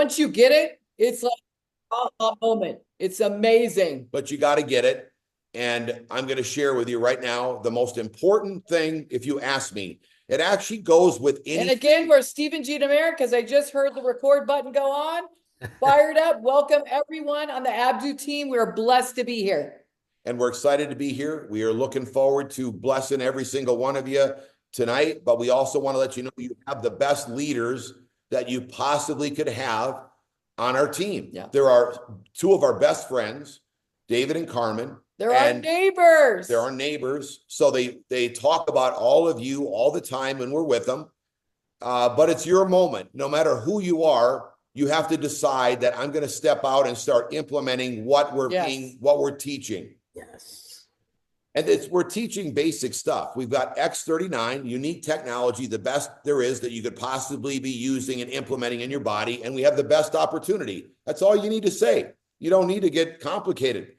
once you get it, it's like a moment. It's amazing. But you got to get it. And I'm going to share with you right now the most important thing, if you ask me. It actually goes with anything. And again, we're Steve and Gina Merritt, because I just heard the record button go on. Fired up. Welcome everyone on the Abdu team. We're blessed to be here. And we're excited to be here. We are looking forward to blessing every single one of you tonight. But we also want to let you know you have the best leaders that you possibly could have on our team. Yeah. There are two of our best friends, David and Carmen. They're our neighbors. They're our neighbors. So they talk about all of you all the time when we're with them. But it's your moment. No matter who you are, you have to decide that I'm going to step out and start implementing what we're teaching. Yes. And we're teaching basic stuff. We've got X39, unique technology, the best there is that you could possibly be using and implementing in your body. And we have the best opportunity. That's all you need to say. You don't need to get complicated.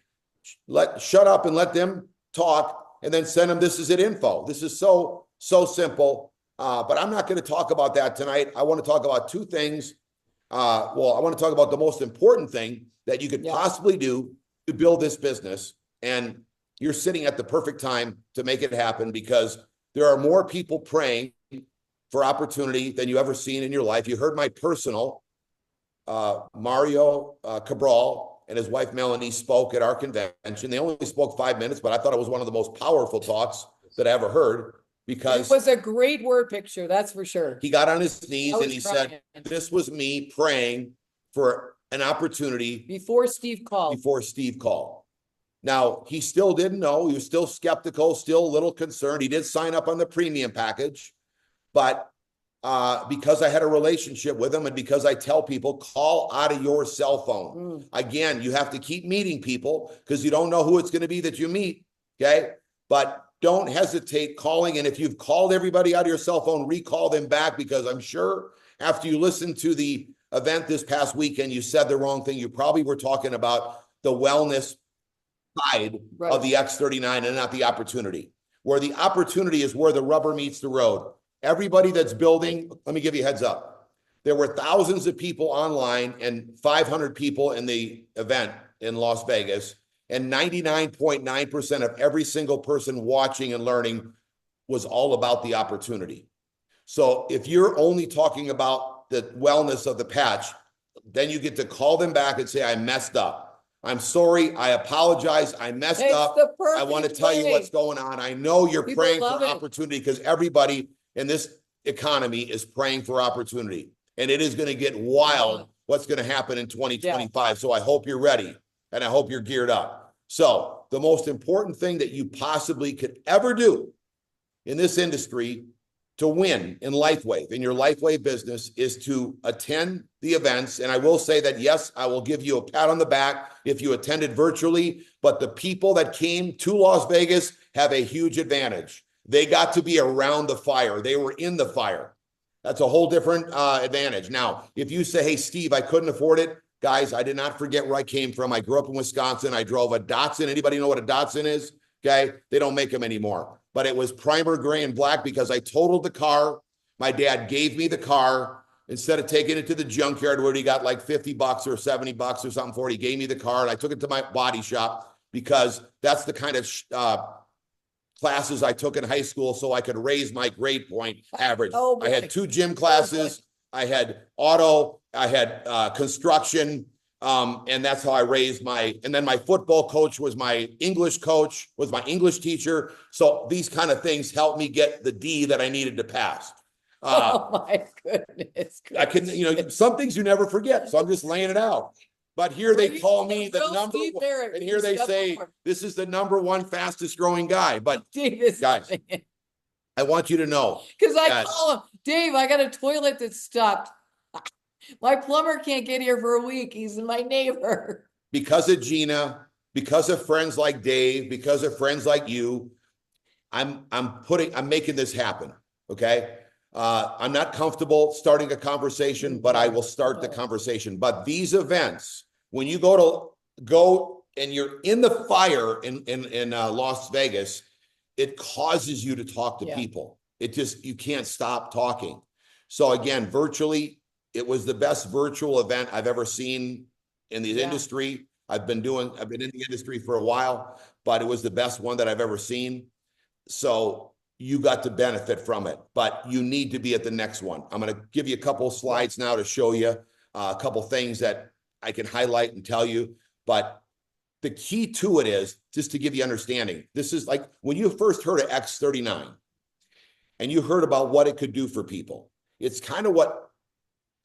Shut up and let them talk, and then send them this is it info. This is so simple. But I'm not going to talk about that tonight. I want to talk about two things. I want to talk about the most important thing that you could possibly do to build this business. And you're sitting at the perfect time to make it happen, because there are more people praying for opportunity than you ever seen in your life. You heard my personal Mario Cabral and his wife Melanie spoke at our convention. They only spoke 5 minutes, but I thought it was one of the most powerful talks that I ever heard, because it was a great word picture, that's for sure. He got on his knees and he said, this was me praying for an opportunity before Steve called. Now, he still didn't know. He was still skeptical, still a little concerned. He did sign up on the premium package, but because I had a relationship with him, and because I tell people, call out of your cell phone. Again, you have to keep meeting people, because you don't know who it's going to be that you meet, okay? But don't hesitate calling. And if you've called everybody out of your cell phone, recall them back, because I'm sure after you listened to the event this past weekend, you said the wrong thing. You probably were talking about the wellness side of the X39 and not the opportunity. Where the opportunity is where the rubber meets the road. Everybody that's building, let me give you a heads up. There were thousands of people online and 500 people in the event in Las Vegas. And 99.9% of every single person watching and learning was all about the opportunity. So if you're only talking about the wellness of the patch, then you get to call them back and say, I messed up. I'm sorry. I apologize. I messed up. I want to tell you what's going on. I know you're praying for opportunity, because everybody in this economy is praying for opportunity, and it is going to get wild what's going to happen in 2025. So I hope you're ready, and I hope you're geared up. So the most important thing that you possibly could ever do in this industry to win in LifeWave, in your LifeWave business, is to attend the events. And I will say that, yes, I will give you a pat on the back if you attended virtually, but the people that came to Las Vegas have a huge advantage. They got to be around the fire. They were in the fire. That's a whole different advantage. Now, if you say, hey, Steve, I couldn't afford it. Guys, I did not forget where I came from. I grew up in Wisconsin. I drove a Datsun. Anybody know what a Datsun is? Okay. They don't make them anymore. But it was primer gray and black because I totaled the car. My dad gave me the car. Instead of taking it to the junkyard where he got like $50 or $70 or something for it, he gave me the car, and I took it to my body shop, because that's the kind of classes I took in high school so I could raise my grade point average. I had 2 gym classes. I had auto, I had construction, and that's how I raised and then my football coach was my English coach, was my English teacher. So these kind of things helped me get the D that I needed to pass. Oh my goodness. I can, some things you never forget. So I'm just laying it out. But here they call me the number one, and here they say, this is the #1 fastest growing guy. But guys, I want you to know. Because I call him, Dave, I got a toilet that stopped. My plumber can't get here for a week. He's my neighbor. Because of Gina, because of friends like Dave, because of friends like you, I'm making this happen. Okay. I'm not comfortable starting a conversation, but I will start the conversation. But these events, when you go and you're in the fire in Las Vegas, it causes you to talk to people. You can't stop talking. So again, virtually, it was the best virtual event I've ever seen in the industry. I've been in the industry for a while, but it was the best one that I've ever seen. So you got to benefit from it, but you need to be at the next one. I'm going to give you a couple of slides now to show you a couple things that I can highlight and tell you. But the key to it is just to give you understanding. This is like when you first heard of X39 and you heard about what it could do for people. It's kind of what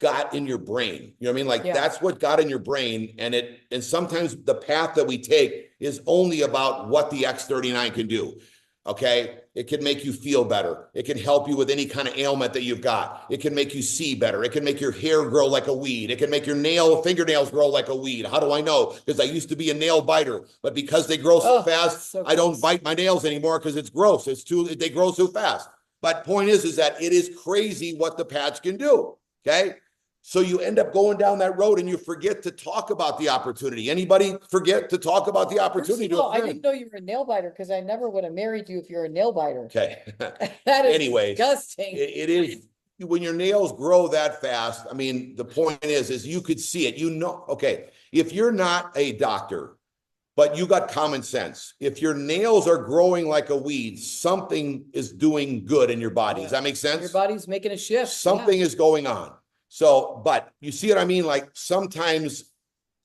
got in your brain. You know what I mean? Like that's what got in your brain. And sometimes the path that we take is only about what the X39 can do. Okay. It can make you feel better. It can help you with any kind of ailment that you've got. It can make you see better. It can make your hair grow like a weed. It can make your fingernails grow like a weed. How do I know? Because I used to be a nail biter, but because they grow so fast, I don't bite my nails anymore because it's gross. They grow so fast. But point is that it is crazy what the patch can do. Okay. So you end up going down that road and you forget to talk about the opportunity. Anybody forget to talk about the opportunity? First of all, I didn't know you were a nail biter because I never would have married you if you're a nail biter. Okay. That is Anyways, disgusting. It is when your nails grow that fast. I mean, the point is you could see it. Okay, if you're not a doctor, but you got common sense, if your nails are growing like a weed, something is doing good in your body. Does that make sense? Your body's making a shift. Something is going on. So, but you see what I mean? Like sometimes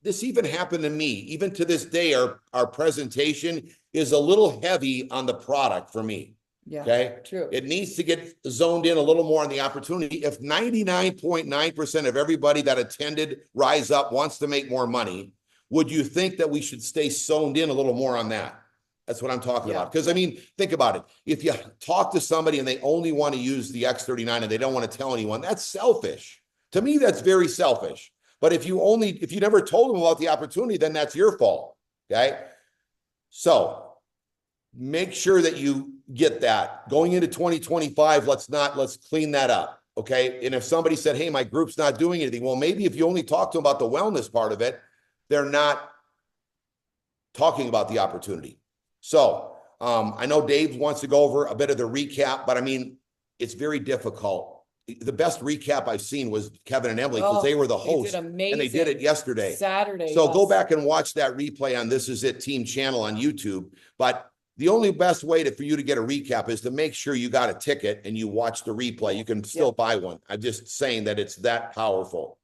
this even happened to me. Even to this day, our presentation is a little heavy on the product for me. Yeah, okay. True. It needs to get zoned in a little more on the opportunity. If 99.9% of everybody that attended Rise Up wants to make more money, would you think that we should stay zoned in a little more on that? That's what I'm talking about. Because I mean, think about it. If you talk to somebody and they only want to use the X39 and they don't want to tell anyone, that's selfish. To me, that's very selfish. But if you never told them about the opportunity, then that's your fault. Okay. So make sure that you get that going into 2025. Let's clean that up. Okay. And if somebody said, hey, my group's not doing anything, well, maybe if you only talk to them about the wellness part of it, they're not talking about the opportunity. So I know Dave wants to go over a bit of the recap, but I mean, it's very difficult. The best recap I've seen was Kevin and Emily because they were the hosts and they did it yesterday. Saturday. So go back and watch that replay on This Is It Team channel on YouTube. But the only best way for you to get a recap is to make sure you got a ticket and you watch the replay. You can still buy one. I'm just saying that it's that powerful.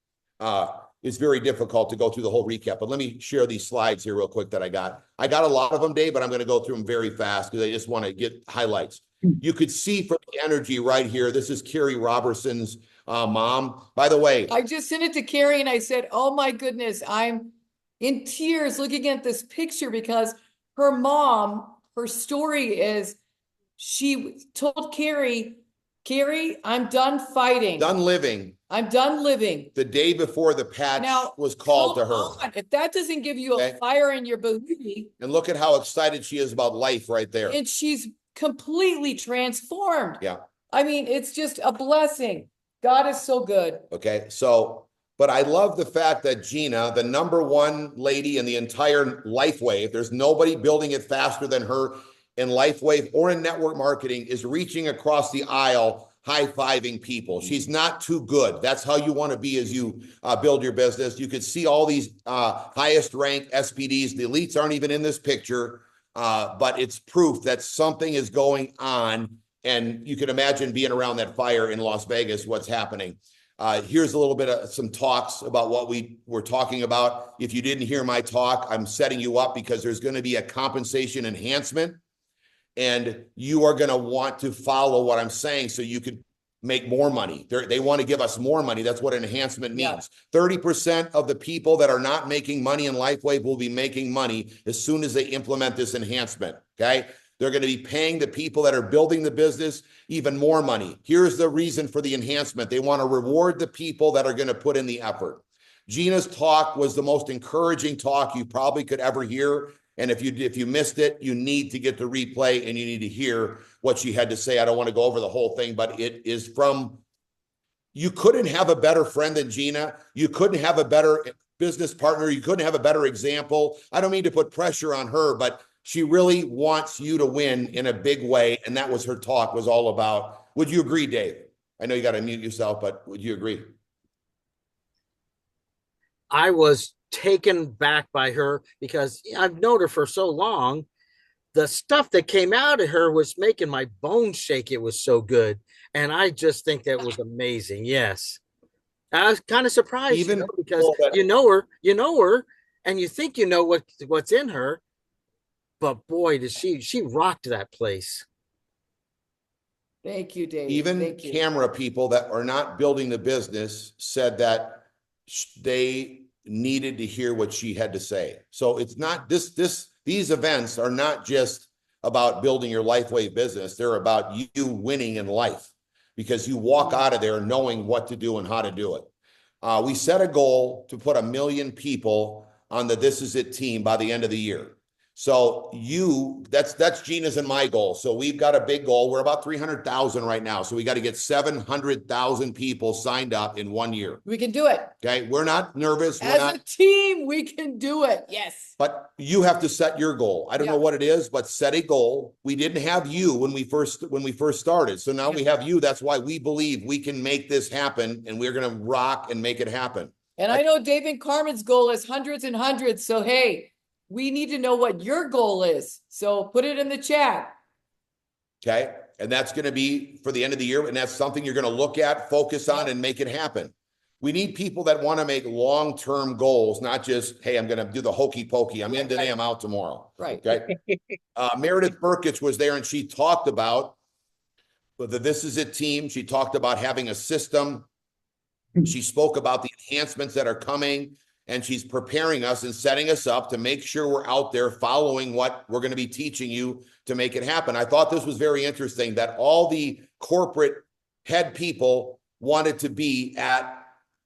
It's very difficult to go through the whole recap, but let me share these slides here real quick that I got. I got a lot of them, Dave, but I'm going to go through them very fast because I just want to get highlights. You could see from the energy right here. This is Carrie Robertson's mom. By the way, I just sent it to Carrie and I said, oh my goodness, I'm in tears looking at this picture because her mom, her story is she told Carrie, I'm done fighting. Done living. I'm done living. The day before the patch was called to her. On. If that doesn't give you a fire in your booty. And look at how excited she is about life right there. And she's completely transformed. Yeah. I mean, it's just a blessing. God is so good. Okay. So, but I love the fact that Gina, the #1 lady in the entire LifeWave, there's nobody building it faster than her in LifeWave or in network marketing, is reaching across the aisle, high-fiving people. She's not too good. That's how you want to be as you build your business. You could see all these highest ranked SPDs. The elites aren't even in this picture, but it's proof that something is going on. And you can imagine being around that fire in Las Vegas, what's happening. Here's a little bit of some talks about what we were talking about. If you didn't hear my talk, I'm setting you up because there's going to be a compensation enhancement. And you are going to want to follow what I'm saying so you could make more money. They want to give us more money. That's what enhancement means. 30% of the people that are not making money in LifeWave will be making money as soon as they implement this enhancement. Okay. They're going to be paying the people that are building the business even more money. Here's the reason for the enhancement. They want to reward the people that are going to put in the effort. Gina's talk was the most encouraging talk you probably could ever hear. And if you missed it, you need to get the replay and you need to hear what she had to say. I don't want to go over the whole thing, but it is you couldn't have a better friend than Gina. You couldn't have a better business partner. You couldn't have a better example. I don't mean to put pressure on her, but she really wants you to win in a big way. And that was her talk was all about. Would you agree, Dave? I know you got to mute yourself, but would you agree? I was taken back by her because I've known her for so long. The stuff that came out of her was making my bones shake. It was so good. And I just think that was amazing. Yes. I was kind of surprised, Even because people that you know her, and you think you know what's in her, but boy, did she rocked that place. Thank you, Dave. even Thank you. camera people that are not building the business said that they needed to hear what she had to say. So it's not these events are not just about building your LifeWave business. They're about you winning in life because you walk out of there knowing what to do and how to do it. We set a goal to put 1 million people on the This Is It team by the end of the year. So that's Gina's and my goal. So we've got a big goal. We're about 300,000 right now. So we got to get 700,000 people signed up in 1 year. We can do it. Okay. We're not nervous. As a team, we can do it. Yes. But you have to set your goal. I don't know what it is, but set a goal. We didn't have you when we first started. So now we have you. That's why we believe we can make this happen, and we're going to rock and make it happen. And I know Dave and Carmen's goal is hundreds and hundreds. So, hey, we need to know what your goal is. So put it in the chat. Okay. And that's going to be for the end of the year. And that's something you're going to look at, focus on, and make it happen. We need people that want to make long-term goals, not just, hey, I'm going to do the hokey pokey. I'm in today, I'm out tomorrow. Right. Okay. Meredith Burkich was there, and she talked about the This Is It team. She talked about having a system. She spoke about the enhancements that are coming, and she's preparing us and setting us up to make sure we're out there following what we're going to be teaching you to make it happen. I thought this was very interesting that all the corporate head people wanted to be at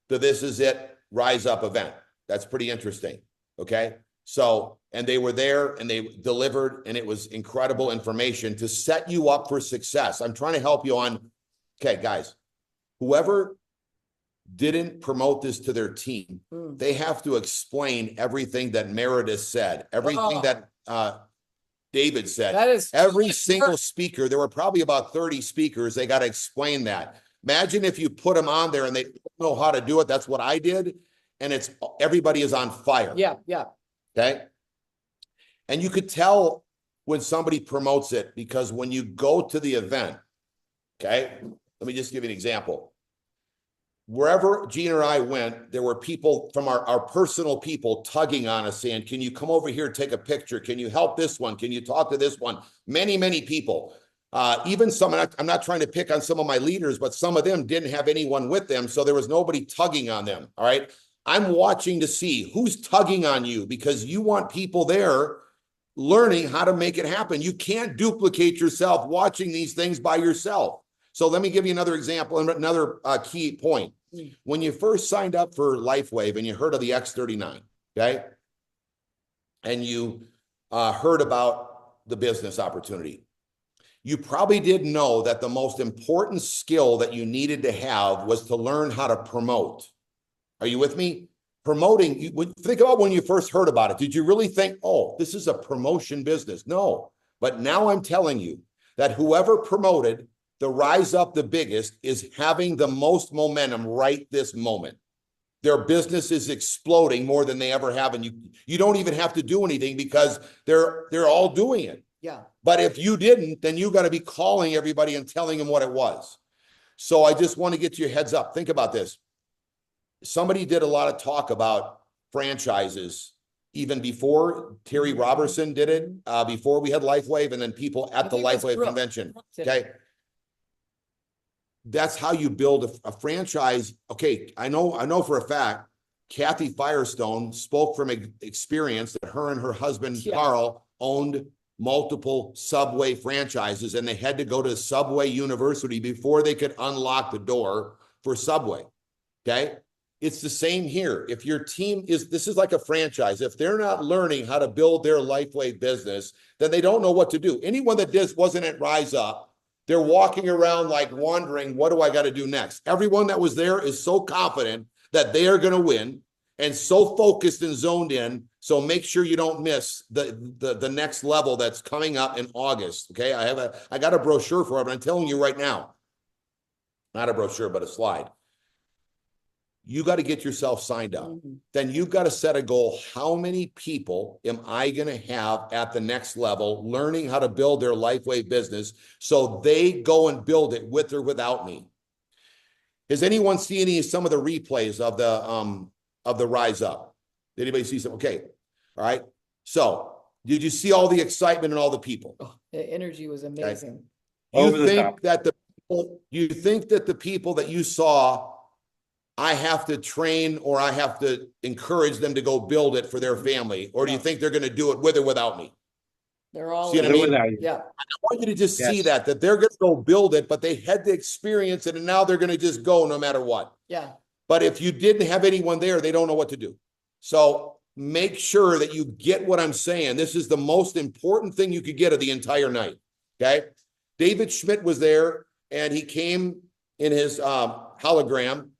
the This Is It Rise Up event. That's pretty interesting. Okay. So, and they were there and they delivered, and it was incredible information to set you up for success. I'm trying to help you on, okay, guys, whoever didn't promote this to their team, they have to explain everything that Meredith said, everything that David said. That is every single speaker. There were probably about 30 speakers. They got to explain that. Imagine if you put them on there and they don't know how to do it. That's what I did. And it's everybody is on fire. Yeah. Yeah. Okay. And you could tell when somebody promotes it, because when you go to the event, okay, let me just give you an example. Wherever Gina and I went, there were people from our personal people tugging on us saying, can you come over here, take a picture? Can you help this one? Can you talk to this one? Many, many people. Even some, I'm not trying to pick on some of my leaders, but some of them didn't have anyone with them. So there was nobody tugging on them. All right. I'm watching to see who's tugging on you, because you want people there learning how to make it happen. You can't duplicate yourself watching these things by yourself. So let me give you another example and another key point. When you first signed up for LifeWave and you heard of the X39, okay, and you heard about the business opportunity, you probably didn't know that the most important skill that you needed to have was to learn how to promote. Are you with me? Promoting, think about when you first heard about it. Did you really think, oh, this is a promotion business? No. But now I'm telling you that whoever promoted the Rise Up the biggest is having the most momentum right this moment. Their business is exploding more than they ever have. And you don't even have to do anything because they're all doing it. Yeah. But if you didn't, then you got to be calling everybody and telling them what it was. So I just want to get your heads up. Think about this. Somebody did a lot of talk about franchises even before Terry Robertson did it, before we had LifeWave, and then people at the LifeWave convention. Okay. That's how you build a franchise. Okay. I know for a fact, Kathy Firestone spoke from experience that her and her husband, Carl, owned multiple Subway franchises, and they had to go to Subway University before they could unlock the door for Subway. Okay. It's the same here. If your team this is like a franchise. If they're not learning how to build their LifeWave business, then they don't know what to do. Anyone that wasn't at Rise Up, they're walking around like wondering, what do I got to do next? Everyone that was there is so confident that they are going to win and so focused and zoned in. So make sure you don't miss the next level that's coming up in August. Okay. I got a brochure for it, but I'm telling you right now, not a brochure, but a slide. you got to get yourself signed up. Mhm. Then you've got to set a goal. How many people am I going to have at the next level learning how to build their LifeWave business so they go and build it with or without me? Has anyone seen some of the replays of the Rise Up? Did anybody see some? Okay. All right. So did you see all the excitement and all the people? Oh, the energy was amazing. You think that the people that you saw, I have to train or I have to encourage them to go build it for their family? Or do you think they're going to do it with or without me? They're all See what I mean? Yeah. I want you to just see that they're going to go build it, but they had to experience it and now they're going to just go no matter what. Yeah. But if you didn't have anyone there, they don't know what to do. So make sure that you get what I'm saying. This is the most important thing you could get of the entire night. Okay. David Schmidt was there and he came in his hologram.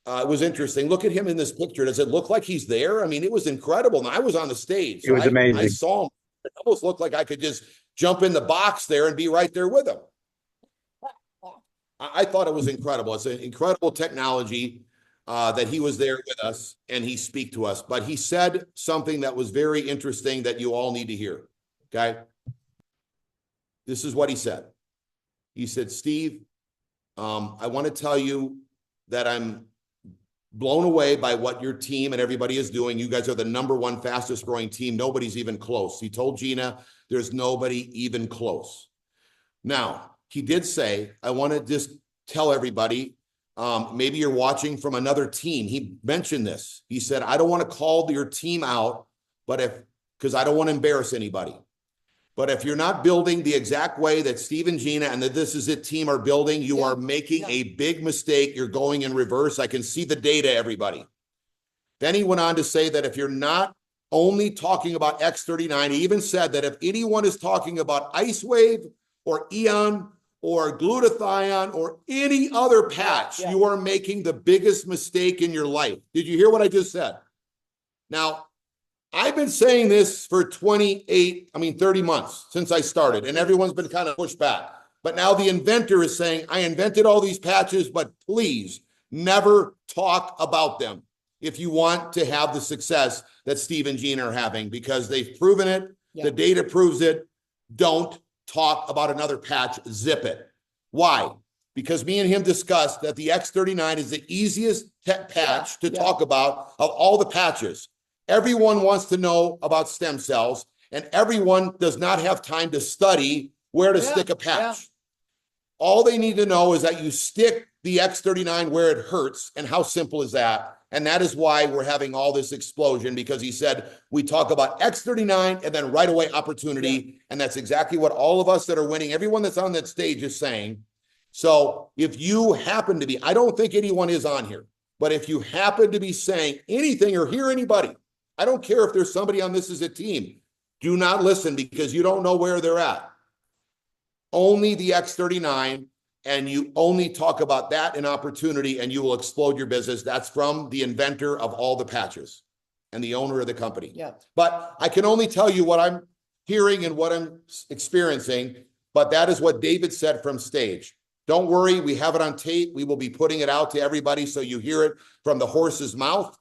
It was interesting. Look at him in this picture. Does it look like he's there? I mean, it was incredible. And I was on the stage. So It was amazing. I saw him. It almost looked like I could just jump in the box there and be right there with him. I thought it was incredible. It's an incredible technology that he was there with us and he speak to us. But he said something that was very interesting that you all need to hear. Okay. This is what he said. He said, Steve, I want to tell you that I'm blown away by what your team and everybody is doing. You guys are the #1 fastest growing team. Nobody's even close. He told Gina, there's nobody even close. Now, he did say, I want to just tell everybody, maybe you're watching from another team. He mentioned this. He said, I don't want to call your team out, because I don't want to embarrass anybody. But if you're not building the exact way that Steve and Gina and the This Is It team are building, you are making a big mistake. You're going in reverse. I can see the data, everybody. Then he went on to say that if you're not only talking about X39, he even said that if anyone is talking about IceWave or Eon or glutathione or any other patch, you are making the biggest mistake in your life. Did you hear what I just said? Now, I've been saying this for 30 months since I started, and everyone's been kind of pushed back. But now the inventor is saying, I invented all these patches, but please never talk about them if you want to have the success that Steve and Gina are having, because they've proven it. The data proves it. Don't talk about another patch. Zip it. Why? Because me and him discussed that the X39 is the easiest patch to talk about of all the patches. Everyone wants to know about stem cells, and everyone does not have time to study where to stick a patch. All they need to know is that you stick the X39 where it hurts, and how simple is that? And that is why we're having all this explosion, because he said, we talk about X39 and then right away opportunity. And that's exactly what all of us that are winning, everyone that's on that stage is saying. So if you happen to be, I don't think anyone is on here, but if you happen to be saying anything or hear anybody, I don't care if there's somebody on This Is a Team, do not listen, because you don't know where they're at. Only the X39, and you only talk about that in opportunity, and you will explode your business. That's from the inventor of all the patches and the owner of the company. But I can only tell you what I'm hearing and what I'm experiencing, but that is what David said from stage. Don't worry, we have it on tape. We will be putting it out to everybody so you hear it from the horse's mouth.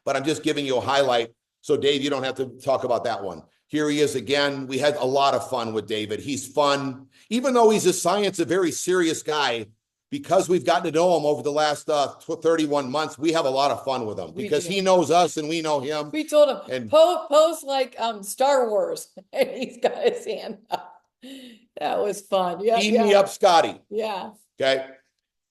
But I'm just giving you a highlight. So Dave, you don't have to talk about that one. Here he is again. We had a lot of fun with David. He's fun. Even though he's a very serious guy, because we've gotten to know him over the last 31 months, we have a lot of fun with him because he knows us and we know him. We told him, and pose like Star Wars. And he's got his hand up. That was fun. Beam me up, Scotty. Yeah. Okay.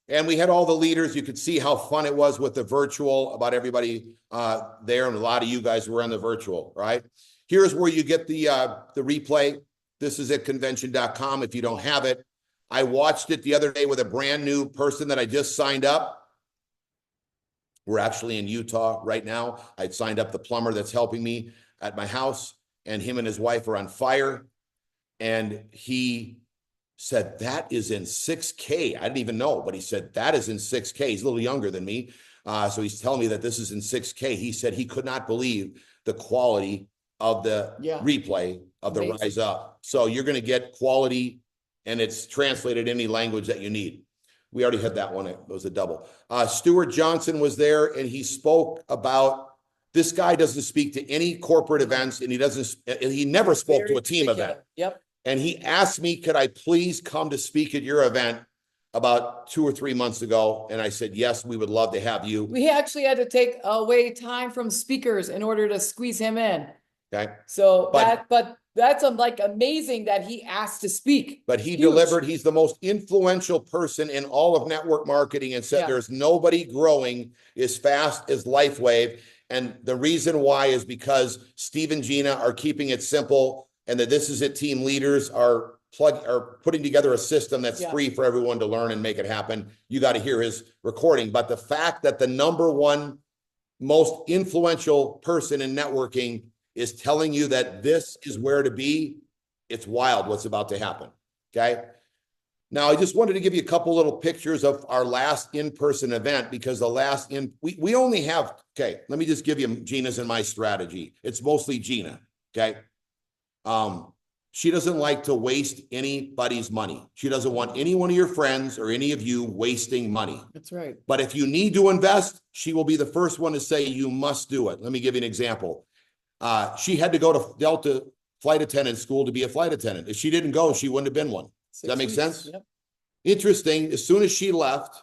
And we had all the leaders. You could see how fun it was with the virtual, about everybody there. And a lot of you guys were on the virtual, right? Here's where you get the replay. This is at convention.com if you don't have it. I watched it the other day with a brand new person that I just signed up. We're actually in Utah right now. I signed up the plumber that's helping me at my house, and him and his wife are on fire. And he said, that is in 6K. I didn't even know, but he said, that is in 6K. He's a little younger than me. So he's telling me that this is in 6K. He said he could not believe the quality of the replay of the Rise Up. So you're going to get quality, and it's translated any language that you need. We already had that one. It was a double. Stuart Johnson was there, and he spoke about, this guy doesn't speak to any corporate events, and he never spoke to a team event. Yep. And he asked me, could I please come to speak at your event about 2 or 3 months ago? And I said, yes, we would love to have you. We actually had to take away time from speakers in order to squeeze him in. Okay. So but that's like amazing that he asked to speak. But he Huge. delivered. He's the most influential person in all of network marketing, and said there's nobody growing as fast as LifeWave. And the reason why is because Steve and Gina are keeping it simple, and that This Is It team leaders are putting together a system that's free for everyone to learn and make it happen. You got to hear his recording. But the fact that the #1 most influential person in networking is telling you that this is where to be, it's wild what's about to happen. Okay. Now, I just wanted to give you a couple little pictures of our last in-person event, because we only have, okay, let me just give you Gina's and my strategy. It's mostly Gina. Okay. She doesn't like to waste anybody's money. She doesn't want any one of your friends or any of you wasting money. That's right. But if you need to invest, she will be the first one to say you must do it. Let me give you an example. She had to go to Delta flight attendant school to be a flight attendant. If she didn't go, she wouldn't have been one. Does that make sense? Yep. Interesting. As soon as she left,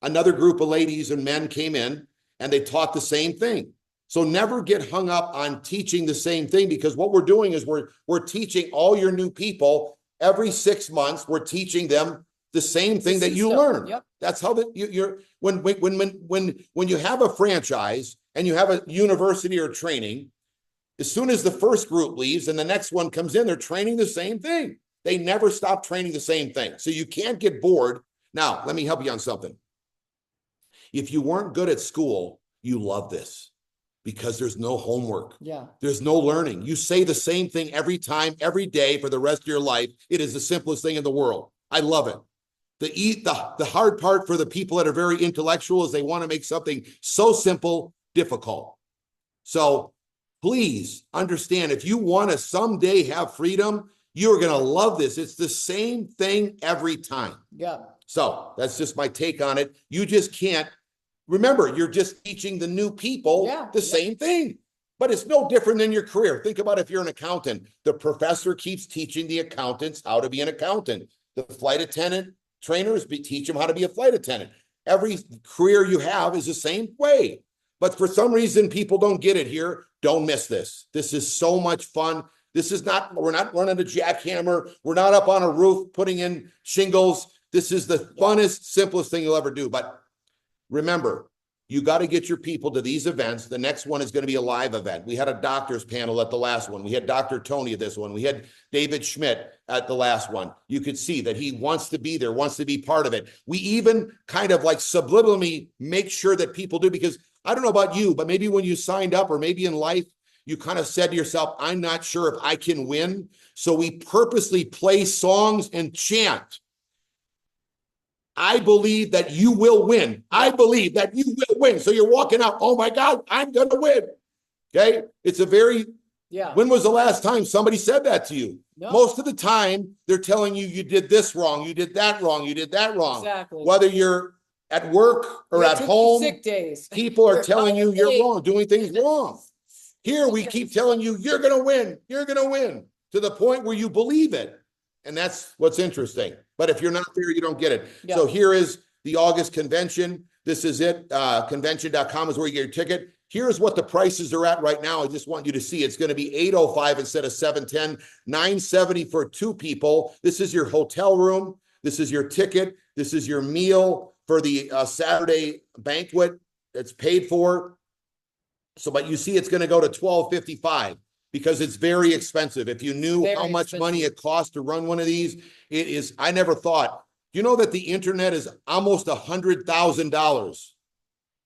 another group of ladies and men came in, and they taught the same thing. So never get hung up on teaching the same thing, because what we're doing is we're teaching all your new people every 6 months. We're teaching them the same thing that you learn. Yep. That's how when you have a franchise and you have a university or training, as soon as the first group leaves and the next one comes in, they're training the same thing. They never stop training the same thing. So you can't get bored. Now, let me help you on something. If you weren't good at school, you love this, because there's no homework. Yeah. There's no learning. You say the same thing every time, every day for the rest of your life. It is the simplest thing in the world. I love it. The hard part for the people that are very intellectual is they want to make something so simple difficult. So please understand, if you want to someday have freedom, you're going to love this. It's the same thing every time. Yeah. So that's just my take on it. You just can't. Remember, you're just teaching the new people the same thing, but it's no different than your career. Think about if you're an accountant, the professor keeps teaching the accountants how to be an accountant. The flight attendant trainers teach them how to be a flight attendant. Every career you have is the same way, but for some reason, people don't get it here. Don't miss this. This is so much fun. We're not running a jackhammer. We're not up on a roof putting in shingles. This is the funnest, simplest thing you'll ever do. But remember, you got to get your people to these events. The next one is going to be a live event. We had a doctor's panel at the last one. We had Dr. Tony at this one. We had David Schmidt at the last one. You could see that he wants to be there, wants to be part of it. We even kind of like subliminally make sure that people do, because I don't know about you, but maybe when you signed up, or maybe in life, you kind of said to yourself, I'm not sure if I can win. So we purposely play songs and chant, I believe that you will win. I believe that you will win. So you're walking out, oh my God, I'm going to win. Okay. It's a very, when was the last time somebody said that to you? No. Most of the time they're telling you, you did this wrong. You did that wrong. You did that wrong. Exactly. Whether you're at work or at home, sick days. People are telling you you're wrong, doing things wrong. Here we keep telling you, you're going to win. You're going to win, to the point where you believe it. And that's what's interesting. But if you're not there, you don't get it. Yeah. So here is the August convention. This is it. Convention.com is where you get your ticket. Here's what the prices are at right now. I just want you to see. It's going to be $805 instead of $710, $970 for 2 people. This is your hotel room. This is your ticket. This is your meal for the Saturday banquet. It's paid for. So, but you see, it's going to go to $1,255. Because it's very expensive. If you knew how much money it costs to run one of these, it is, I never thought. You know that the internet is almost $100,000.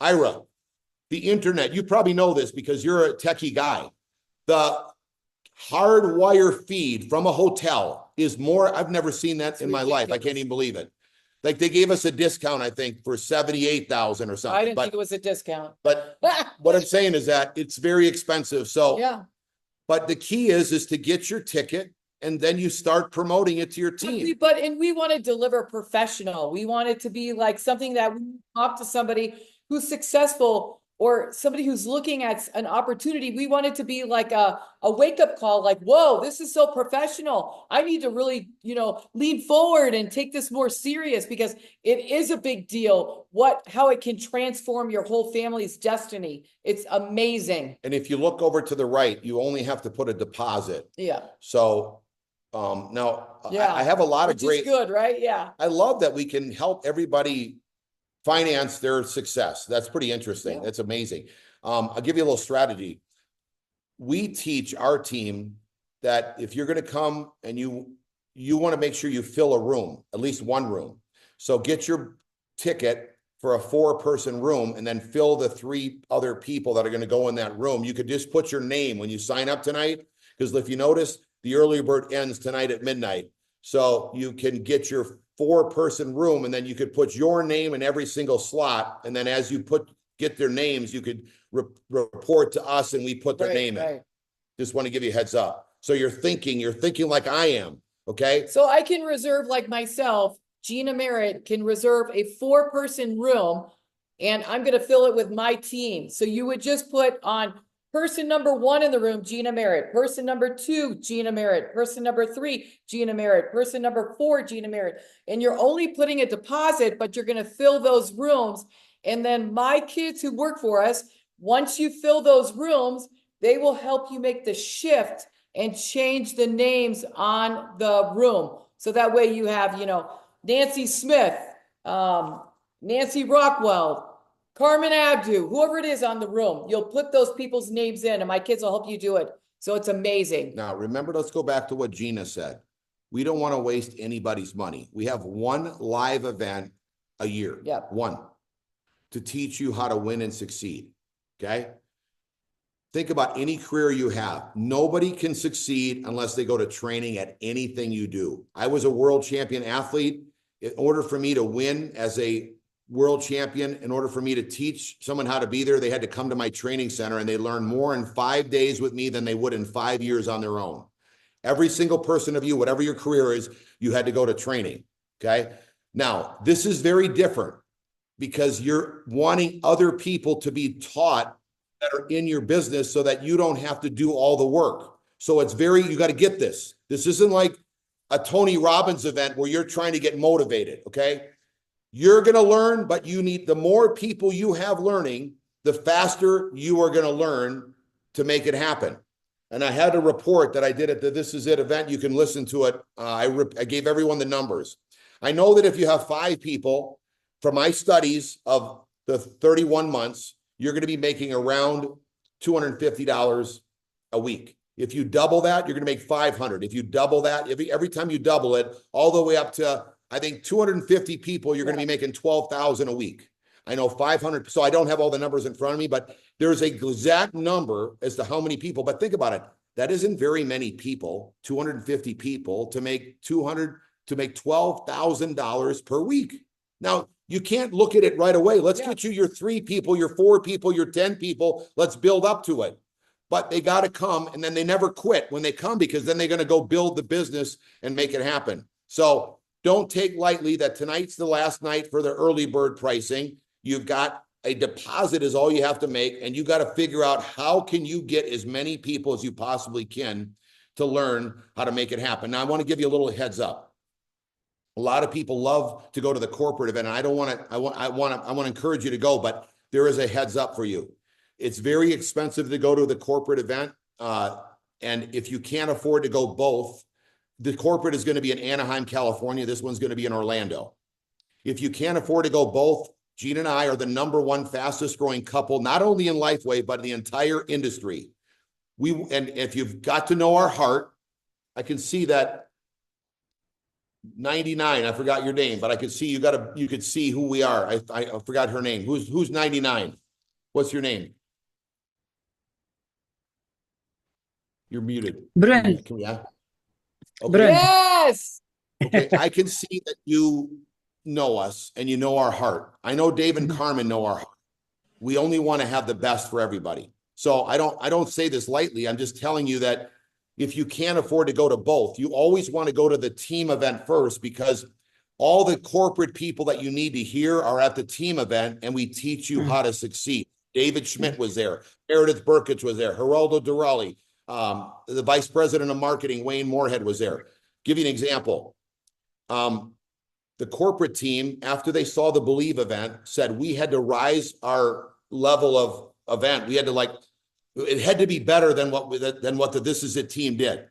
Ira, the internet, you probably know this because you're a techie guy. The hardwire feed from a hotel is more, I've never seen that in my life. I can't even believe it. Like they gave us a discount, I think, for $78,000 or something. I didn't think it was a discount. But what I'm saying is that it's very expensive. So yeah. But the key is to get your ticket. and then you start promoting it to your team. And we want to deliver professional. We want it to be like something that we talk to somebody who's successful or somebody who's looking at an opportunity. We want it to be like a wake-up call, like, whoa, this is so professional. I need to really, lean forward and take this more serious because it is a big deal. How it can transform your whole family's destiny. It's amazing. And if you look over to the right, you only have to put a deposit. Yeah. So now I have a lot of great, good, right? Yeah. I love that we can help everybody finance their success. That's pretty interesting. Yeah. That's amazing. I'll give you a little strategy. We teach our team that if you're going to come and you want to make sure you fill a room, at least one room. So get your ticket for a 4-person room and then fill the 3 other people that are going to go in that room. You could just put your name when you sign up tonight, because if you notice, the early bird ends tonight at midnight. So you can get your 4-person room, and then you could put your name in every single slot. And then as you get their names, you could report to us and we put their name in. Just want to give you a heads up. So you're thinking like I am. Okay. So I can reserve, like myself, Gina Merritt can reserve a 4-person room, and I'm going to fill it with my team. So you would just put on person number 1 in the room, Gina Merritt. Person number 2, Gina Merritt. Person number 3, Gina Merritt. Person number 4, Gina Merritt. And you're only putting a deposit, but you're going to fill those rooms. And then my kids who work for us, once you fill those rooms, they will help you make the shift and change the names on the room. So that way you have, Nancy Smith, Nancy Rockwell, Carmen Abdu, whoever it is on the room, you'll put those people's names in and my kids will help you do it. So it's amazing. Now, remember, let's go back to what Gina said. We don't want to waste anybody's money. We have one live event a year. Yeah. One, to teach you how to win and succeed. Okay. Think about any career you have. Nobody can succeed unless they go to training at anything you do. I was a world champion athlete. In order for me to win as a world champion, in order for me to teach someone how to be there, they had to come to my training center, and they learned more in 5 days with me than they would in 5 years on their own. Every single person of you, whatever your career is, you had to go to training. Okay. Now, this is very different because you're wanting other people to be taught that are in your business so that you don't have to do all the work. So you got to get this. This isn't like a Tony Robbins event where you're trying to get motivated. Okay. You're going to learn, but the more people you have learning, the faster you are going to learn to make it happen. And I had a report that I did at the This Is It event. You can listen to it. I gave everyone the numbers. I know that if you have 5 people, from my studies of the 31 months, you're going to be making around $250 a week. If you double that, you're going to make $500. If you double that, every time you double it, all the way up to, I think, 250 people, you're going to be making $12,000 a week. I know 500. So I don't have all the numbers in front of me, but there's an exact number as to how many people. But think about it. That isn't very many people, 250 people to make $12,000 per week. Now, you can't look at it right away. Let's get you your 3 people, your 4 people, your 10 people. Let's build up to it. But they got to come, and then they never quit when they come, because then they're going to go build the business and make it happen. So don't take lightly that tonight's the last night for the early bird pricing. You've got a deposit is all you have to make, and you got to figure out how can you get as many people as you possibly can to learn how to make it happen. Now, I want to give you a little heads up. A lot of people love to go to the corporate event, and I want to encourage you to go, but there is a heads up for you. It's very expensive to go to the corporate event. And if you can't afford to go both, the corporate is going to be in Anaheim, California. This one's going to be in Orlando. If you can't afford to go both, Gina and I are the #1 fastest growing couple, not only in Lifeway, but in the entire industry. And if you've got to know our heart, I can see that 99, I forgot your name, but I could see you could see who we are. I forgot her name. Who's 99? What's your name? You're muted. Brun. Yeah. Okay. Brun. Yes. Okay. I can see that you know us and you know our heart. I know Dave and Carmen know our heart. We only want to have the best for everybody. So I don't say this lightly. I'm just telling you that if you can't afford to go to both. You always want to go to the team event first, because all the corporate people that you need to hear are at the team event, and we teach you how to succeed. David Schmidt was there. Meredith Burkich was there. Geraldo Durali, the vice president of marketing, Wayne Moorhead, was there. Give you an example. The corporate team, after they saw the Believe event, said we had to rise our level of event. We had to it had to be better than what the This Is It team did.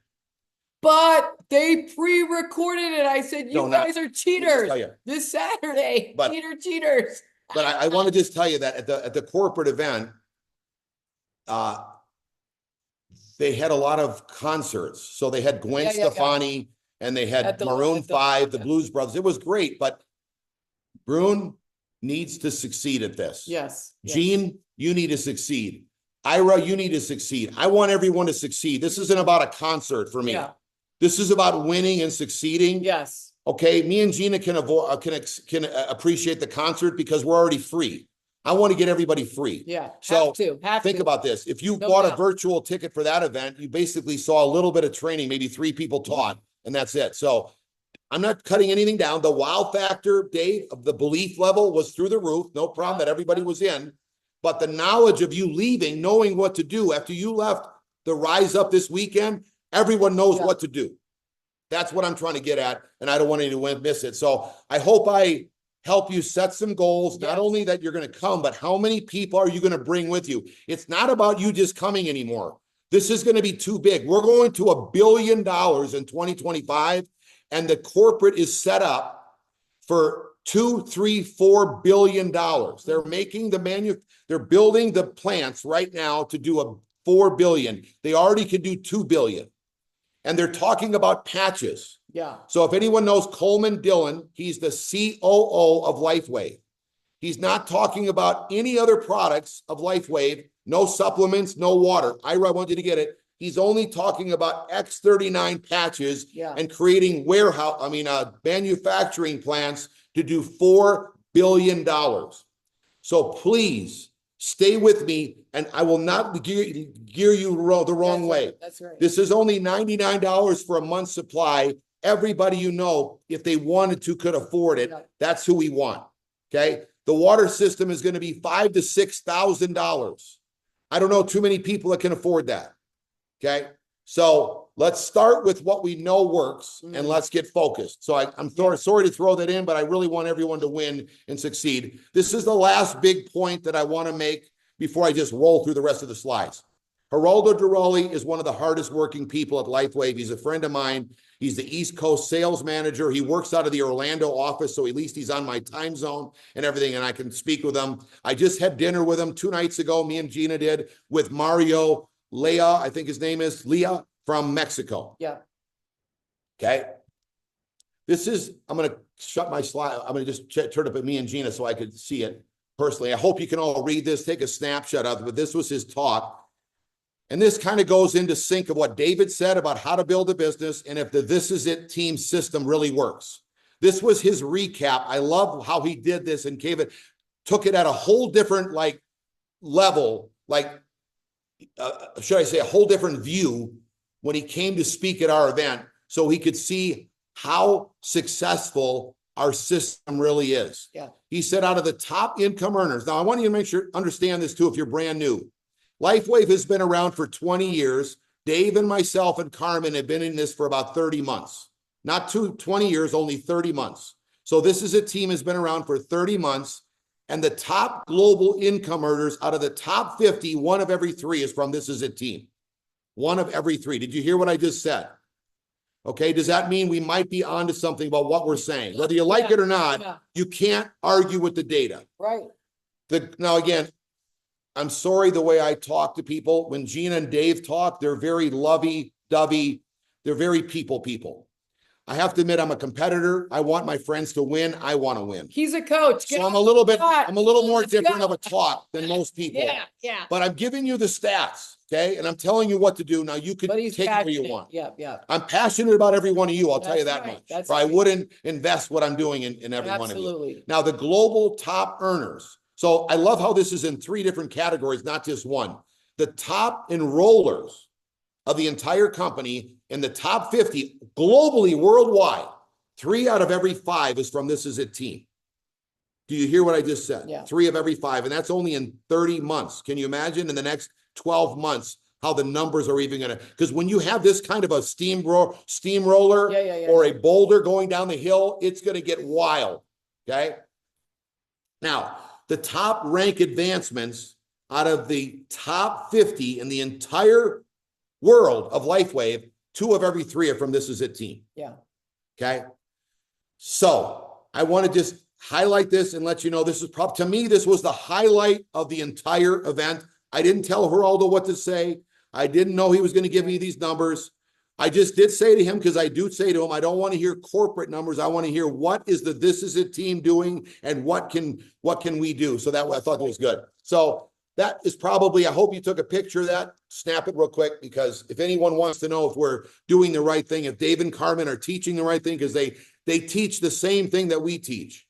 But they pre-recorded it. I said, you guys are cheaters this Saturday. But, Cheaters. But I want to just tell you that at the corporate event, they had a lot of concerts. So they had Gwen Stefani and they had Maroon 5, the Blues Brothers. It was great, but Brune needs to succeed at this. Yes. Gene, you need to succeed. Ira, you need to succeed. I want everyone to succeed. This isn't about a concert for me. Yeah. This is about winning and succeeding. Yes. Okay, me and Gina can appreciate the concert because we're already free. I want to get everybody free. Yeah, so have think to. about this. If you bought a virtual ticket for that event, you basically saw a little bit of training, maybe 3 people taught, and that's it. So I'm not cutting anything down. The wow factor, Dave, of the belief level was through the roof. No problem that everybody was in. But the knowledge of you leaving, knowing what to do after you left the Rise Up this weekend, everyone knows what to do. That's what I'm trying to get at, and I don't want anyone to miss it. So I hope I help you set some goals, not only that you're going to come, but how many people are you going to bring with you? It's not about you just coming anymore. This is going to be too big. We're going to $1 billion in 2025, and the corporate is set up for $2, $3, $4 billion. They're making they're building the plants right now to do a $4 billion. They already can do $2 billion. And they're talking about patches. Yeah. So if anyone knows Coleman Dillon, he's the COO of LifeWave. He's not talking about any other products of LifeWave, no supplements, no water. Ira, I want you to get it. He's only talking about X39 patches and creating manufacturing plants to do $4 billion. So please stay with me, and I will not gear you the wrong way. That's right. This is only $99 for a month's supply. Everybody you know, if they wanted to, could afford it. That's who we want. Okay. The water system is going to be $5,000 to $6,000. I don't know too many people that can afford that. Okay. So let's start with what we know works and let's get focused. So I'm sorry to throw that in, but I really want everyone to win and succeed. This is the last big point that I want to make before I just roll through the rest of the slides. Geraldo Durali is one of the hardest working people at LifeWave. He's a friend of mine. He's the East Coast sales manager. He works out of the Orlando office, so at least he's on my time zone and everything, and I can speak with him. I just had dinner with him 2 nights ago. Me and Gina did, with Mario Leah, I think his name is Leah, from Mexico. Yeah. Okay. I'm going to shut my slide. I'm going to just turn up at me and Gina so I could see it personally. I hope you can all read this, take a snapshot of it, but this was his talk. And this kind of goes into sync of what David said about how to build a business and if the This Is It team system really works. This was his recap. I love how he did this and took it at a whole different level, should I say a whole different view when he came to speak at our event, so he could see how successful our system really is. Yeah. He said out of the top income earners. Now I want you to understand this too if you're brand new. LifeWave has been around for 20 years. Dave and myself and Carmen have been in this for about 30 months. Not 20 years, only 30 months. So this is a team has been around for 30 months. And the top global income earners out of the top 50, 1 of every 3 is from This Is It team. 1 of every 3. Did you hear what I just said? Okay, does that mean we might be onto something about what we're saying? Whether you like it or not, you can't argue with the data. Right. Now, again, I'm sorry the way I talk to people. When Gina and Dave talk, they're very lovey-dovey. They're very people. I have to admit, I'm a competitor. I want my friends to win. I want to win. He's a coach. So I'm a little more different of a talk than most people. Yeah. But I'm giving you the stats, okay? And I'm telling you what to do. Now you can take it where you want. Yeah. I'm passionate about every one of you. I'll tell you that right. much. Or I wouldn't invest what I'm doing in every one of you. Absolutely. Now the global top earners. So I love how this is in 3 different categories, not just one. The top enrollers of the entire company, in the top 50 globally, worldwide, 3 out of every 5 is from This Is It team. Do you hear what I just said? Yeah. 3 of every 5, and that's only in 30 months. Can you imagine in the next 12 months how the numbers are even going to, because when you have this kind of a steamroller or a boulder going down the hill, it's going to get wild. Okay. Now, the top rank advancements out of the top 50 in the entire world of LifeWave, 2 of every 3 are from This Is It team. Yeah. Okay. So I want to just highlight this and let you know this is probably, to me, this was the highlight of the entire event. I didn't tell Geraldo what to say. I didn't know he was going to give me these numbers. I just did say to him, because I do say to him, I don't want to hear corporate numbers. I want to hear what is the This Is It team doing and what can we do. So that I thought that was good. So that is probably, I hope you took a picture of that. Snap it real quick, because if anyone wants to know if we're doing the right thing, if Dave and Carmen are teaching the right thing, because they teach the same thing that we teach.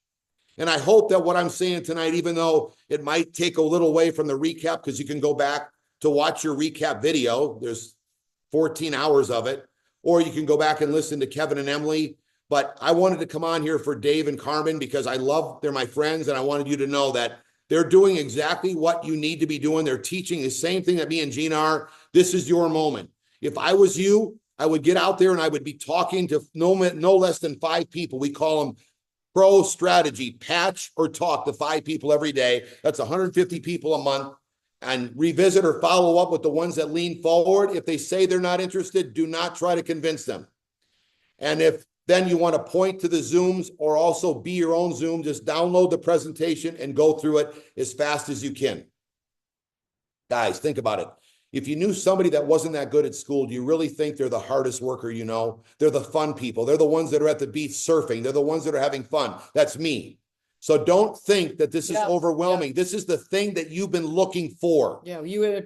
And I hope that what I'm saying tonight, even though it might take a little away from the recap, because you can go back to watch your recap video. There's 14 hours of it, or you can go back and listen to Kevin and Emily. But I wanted to come on here for Dave and Carmen because they're my friends, and I wanted you to know that they're doing exactly what you need to be doing. They're teaching the same thing that me and Gina are. This is your moment. If I was you, I would get out there and I would be talking to no less than 5 people. We call them Pro Strategy, patch or talk to 5 people every day. That's 150 people a month, and revisit or follow up with the ones that lean forward. If they say they're not interested, do not try to convince them. And if then you want to point to the Zooms or also be your own Zoom, just download the presentation and go through it as fast as you can. Guys, think about it. If you knew somebody that wasn't that good at school, do you really think they're the hardest worker you know? They're the fun people. They're the ones that are at the beach surfing. They're the ones that are having fun. That's me. So don't think that this is overwhelming. This is the thing that you've been looking for. Yeah, you were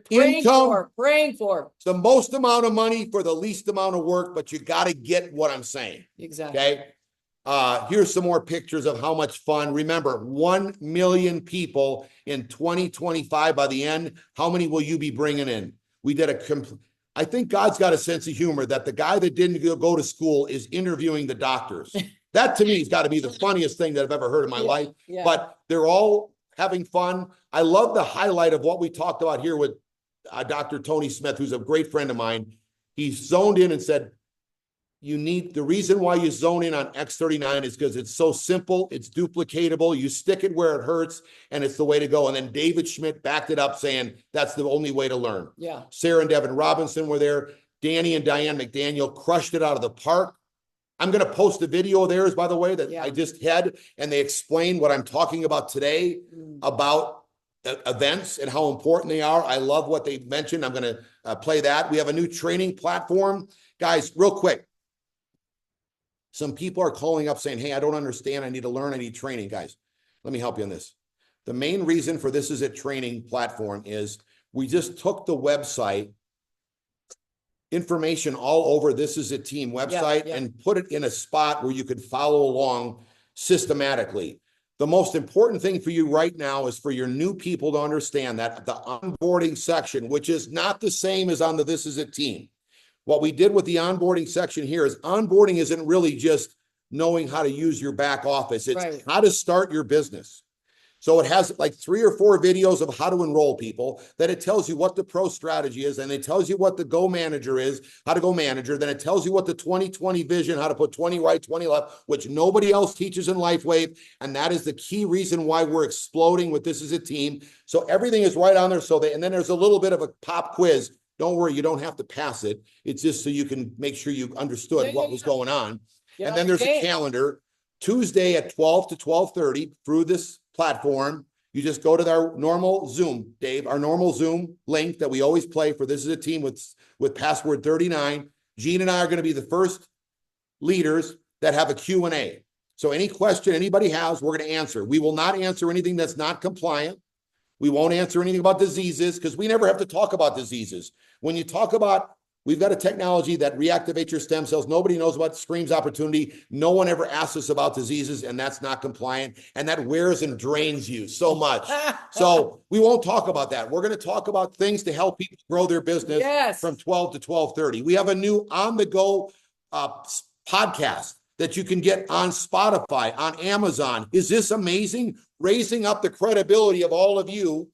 praying for. It's the most amount of money for the least amount of work, but you got to get what I'm saying. Exactly. Okay. Here's some more pictures of how much fun. Remember, 1 million people in 2025 by the end. How many will you be bringing in? We did I think God's got a sense of humor that the guy that didn't go to school is interviewing the doctors. That to me has got to be the funniest thing that I've ever heard in my life. Yeah. But they're all having fun. I love the highlight of what we talked about here with Dr. Tony Smith, who's a great friend of mine. He zoned in and said, the reason why you zone in on X39 is because it's so simple, it's duplicatable, you stick it where it hurts, and it's the way to go. And then David Schmidt backed it up saying that's the only way to learn. Yeah. Sarah and Devin Robinson were there. Danny and Diane McDaniel crushed it out of the park. I'm going to post a video of theirs, by the way, that I just had, and they explain what I'm talking about today about events and how important they are. I love what they mentioned. I'm going to play that. We have a new training platform. Guys, real quick. Some people are calling up saying, hey, I don't understand. I need to learn. I need training. Guys, let me help you on this. The main reason for This Is It training platform is we just took the website information all over This Is It team website and put it in a spot where you could follow along systematically. The most important thing for you right now is for your new people to understand that the onboarding section, which is not the same as on the This Is It team. What we did with the onboarding section here is onboarding isn't really just knowing how to use your back office. It's how to start your business. So it has like 3 or 4 videos of how to enroll people. Then it tells you what the pro strategy is. And it tells you what the go manager is, how to go manager. Then it tells you what the 2020 vision, how to put 20 right, 20 left, which nobody else teaches in LifeWave. And that is the key reason why we're exploding with This Is It team. So everything is right on there. And then there's a little bit of a pop quiz. Don't worry, you don't have to pass it. It's just so you can make sure you understood what was going on. And then there's a calendar. Tuesday at 12 to 12:30 through this platform. You just go to our normal Zoom, Dave, our normal Zoom link that we always play for This Is a team with password 39. Gene and I are going to be the first leaders that have a Q&A. So any question anybody has, we're going to answer. We will not answer anything that's not compliant. We won't answer anything about diseases because we never have to talk about diseases. When you talk about We've got a technology that reactivates your stem cells. Nobody knows about, screams opportunity. No one ever asks us about diseases, and that's not compliant. And that wears and drains you so much. So we won't talk about that. We're going to talk about things to help people grow their business from 12 to 12:30. We have a new on-the-go podcast that you can get on Spotify, on Amazon. Is this amazing? Raising up the credibility of all of you.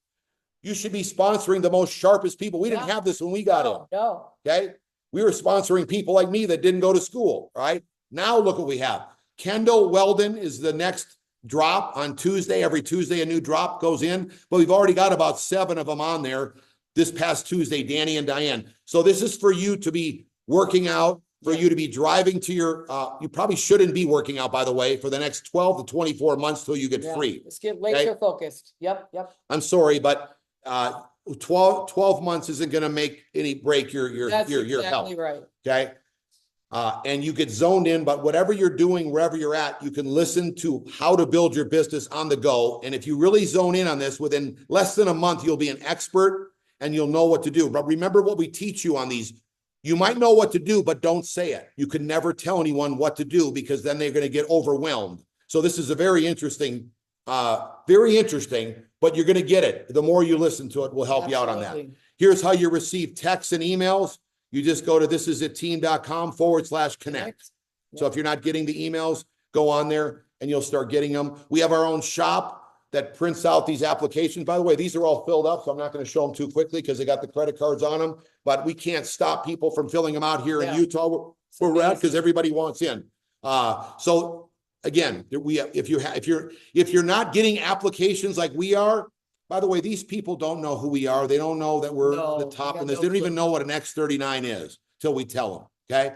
You should be sponsoring the most sharpest people. We didn't have this when we got in. No. Okay. We were sponsoring people like me that didn't go to school. Right. Now look what we have. Kendall Weldon is the next drop on Tuesday. Every Tuesday, a new drop goes in, but we've already got about 7 of them on there this past Tuesday, Danny and Diane. So this is for you to be working out, for you to be driving to your, you probably shouldn't be working out, by the way, for the next 12 to 24 months till you get free. Let's get laser focused. Yep. I'm sorry, but 12 months isn't going to make any break your exactly health. Right. Okay. And you get zoned in, but whatever you're doing, wherever you're at, you can listen to how to build your business on the go. And if you really zone in on this, within less than a month, you'll be an expert and you'll know what to do. But remember what we teach you on these. You might know what to do, but don't say it. You can never tell anyone what to do because then they're going to get overwhelmed. So this is a very interesting, but you're going to get it. The more you listen to it will help you out on that. Here's how you receive texts and emails. You just go to thisisitteam.com/connect. So if you're not getting the emails, go on there and you'll start getting them. We have our own shop that prints out these applications. By the way, these are all filled up, so I'm not going to show them too quickly because they got the credit cards on them, but we can't stop people from filling them out here in Utah where we're at because everybody wants in. So again, if you're not getting applications like we are, by the way, these people don't know who we are. They don't know that we're the top in this. They don't even know what an X39 is till we tell them. Okay.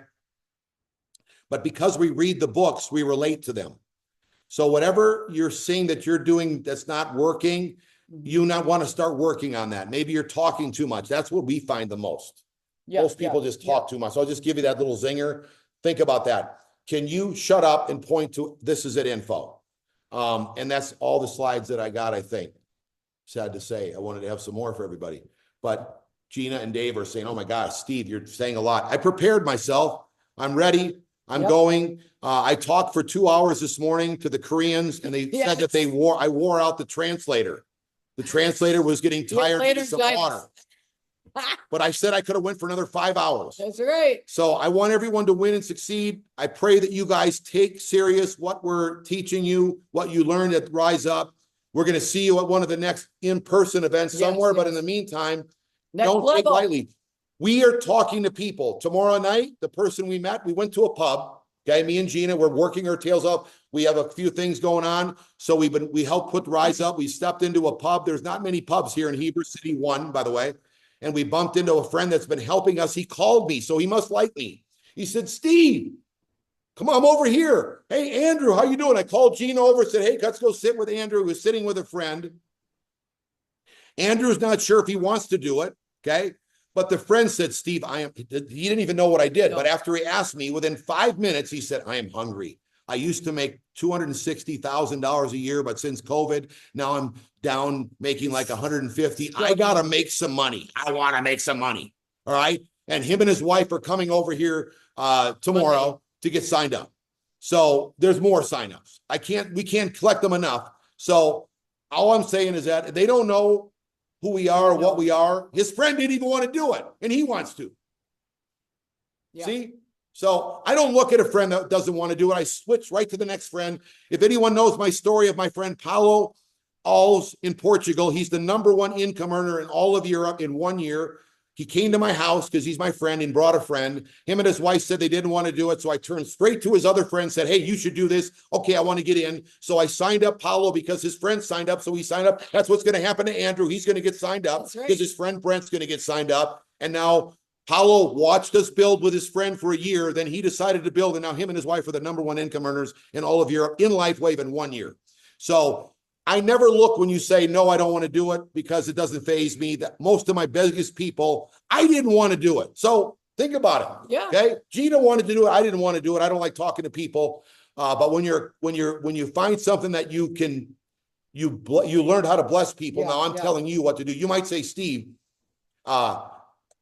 But because we read the books, we relate to them. So whatever you're seeing that you're doing that's not working, you not want to start working on that. Maybe you're talking too much. That's what we find the most. Most people just talk too much. So I'll just give you that little zinger. Think about that. Can you shut up and point to this is it info? And that's all the slides that I got, I think. Sad to say, I wanted to have some more for everybody. But Gina and Dave are saying, oh my gosh, Steve, you're saying a lot. I prepared myself. I'm ready. I'm going. I talked for 2 hours this morning to the Koreans, and they said that I wore out the translator. The translator was getting tired of some water. But I said I could have went for another 5 hours. That's right. So I want everyone to win and succeed. I pray that you guys take serious what we're teaching you, what you learned at Rise Up. We're going to see you at one of the next in-person events somewhere. But in the meantime, don't take lightly. We are talking to people. Tomorrow night, the person we met, we went to a pub. Okay, me and Gina, we're working our tails off. We have a few things going on. So we helped put Rise Up. We stepped into a pub. There's not many pubs here in Heber City 1, by the way. And we bumped into a friend that's been helping us. He called me, so he must like me. He said, Steve, come on, I'm over here. Hey, Andrew, how you doing? I called Gina over, said, hey, let's go sit with Andrew, who's sitting with a friend. Andrew's not sure if he wants to do it, okay? But the friend said, Steve, he didn't even know what I did. No. But after he asked me, within 5 minutes, he said, I am hungry. I used to make $260,000 a year, but since COVID, now I'm down making like 150. I got to make some money. I want to make some money. All right. And him and his wife are coming over here tomorrow to get signed up. So there's more signups. We can't collect them enough. So all I'm saying is that they don't know who we are or what we are. His friend didn't even want to do it, and he wants to. See? So I don't look at a friend that doesn't want to do it. I switch right to the next friend. If anyone knows my story of my friend Paulo Alves in Portugal, he's the #1 income earner in all of Europe in 1 year. He came to my house because he's my friend and brought a friend. Him and his wife said they didn't want to do it. So I turned straight to his other friend, said, hey, you should do this. Okay, I want to get in. So I signed up Paulo because his friend signed up. So he signed up. That's what's going to happen to Andrew. He's going to get signed up because his friend Brent's going to get signed up. And now Paulo watched us build with his friend for a year. Then he decided to build. And now him and his wife are the #1 income earners in all of Europe in LifeWave in 1 year. So I never look when you say, no, I don't want to do it, because it doesn't faze me. That most of my biggest people, I didn't want to do it. So think about it. Yeah. Okay. Gina wanted to do it. I didn't want to do it. I don't like talking to people. But when you find something that you learned how to bless people. Now I'm telling you what to do. You might say, Steve,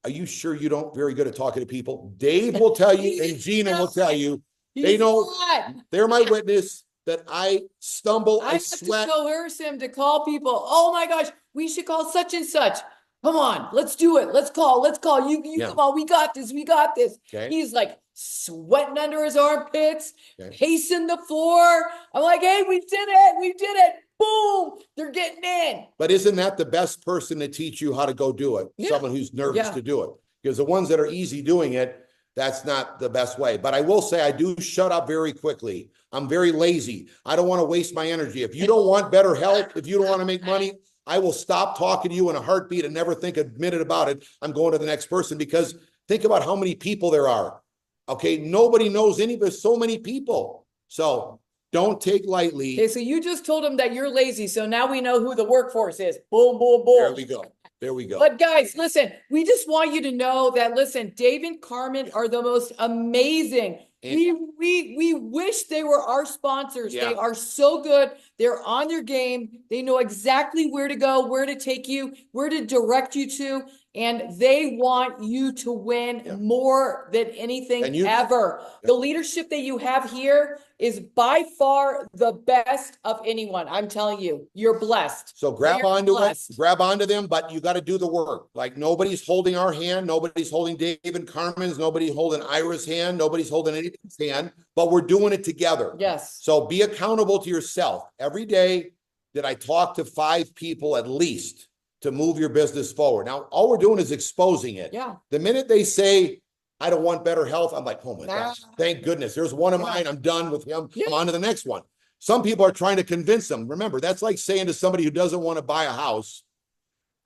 are you sure you don't very good at talking to people? Dave will tell you, and Gina will tell you. They He's know not. they're my witness that I stumble, I I have sweat. to coerce him to call people. Oh my gosh, we should call such and such. Come on, let's do it. Let's call. You Yeah. come on. We got this. We got this. Okay. He's like sweating under his armpits, Okay. pacing the floor. I'm like, hey, we did it. We did it. Boom. They're getting in. But isn't that the best person to teach you how to go do it? Yeah. Someone who's nervous Yeah. to do it. Because the ones that are easy doing it, that's not the best way. But I will say I do shut up very quickly. I'm very lazy. I don't want to waste my energy. If you don't want better health, if you don't want to make money, I will stop talking to you in a heartbeat and never think a minute about it. I'm going to the next person, because think about how many people there are. Okay, nobody knows any, there's so many people. So don't take lightly. Okay, so you just told him that you're lazy. So now we know who the workforce is. Boom, boom, boom. There we go. There we go. But guys, listen, we just want you to know that, listen, Dave and Carmen are the most amazing. We wish they were our sponsors. Yeah. They are so good. They're on their game. They know exactly where to go, where to take you, where to direct you to. And they want you to win more than anything ever. The leadership that you have here is by far the best of anyone. I'm telling you, you're blessed. So grab You're onto blessed. it, grab onto them, but you got to do the work. Like nobody's holding our hand. Nobody's holding Dave and Carmen's. Nobody's holding Ira's hand. Nobody's holding anybody's hand, but we're doing it together. Yes. So be accountable to yourself. Every day that I talk to 5 people at least to move your business forward. Now, all we're doing is exposing it. Yeah. The minute they say, I don't want better health, I'm like, oh my Nah. gosh, thank goodness. There's one of Yeah. mine. I'm done with him. Yeah. I'm on to the next one. Some people are trying to convince them. Remember, that's like saying to somebody who doesn't want to buy a house,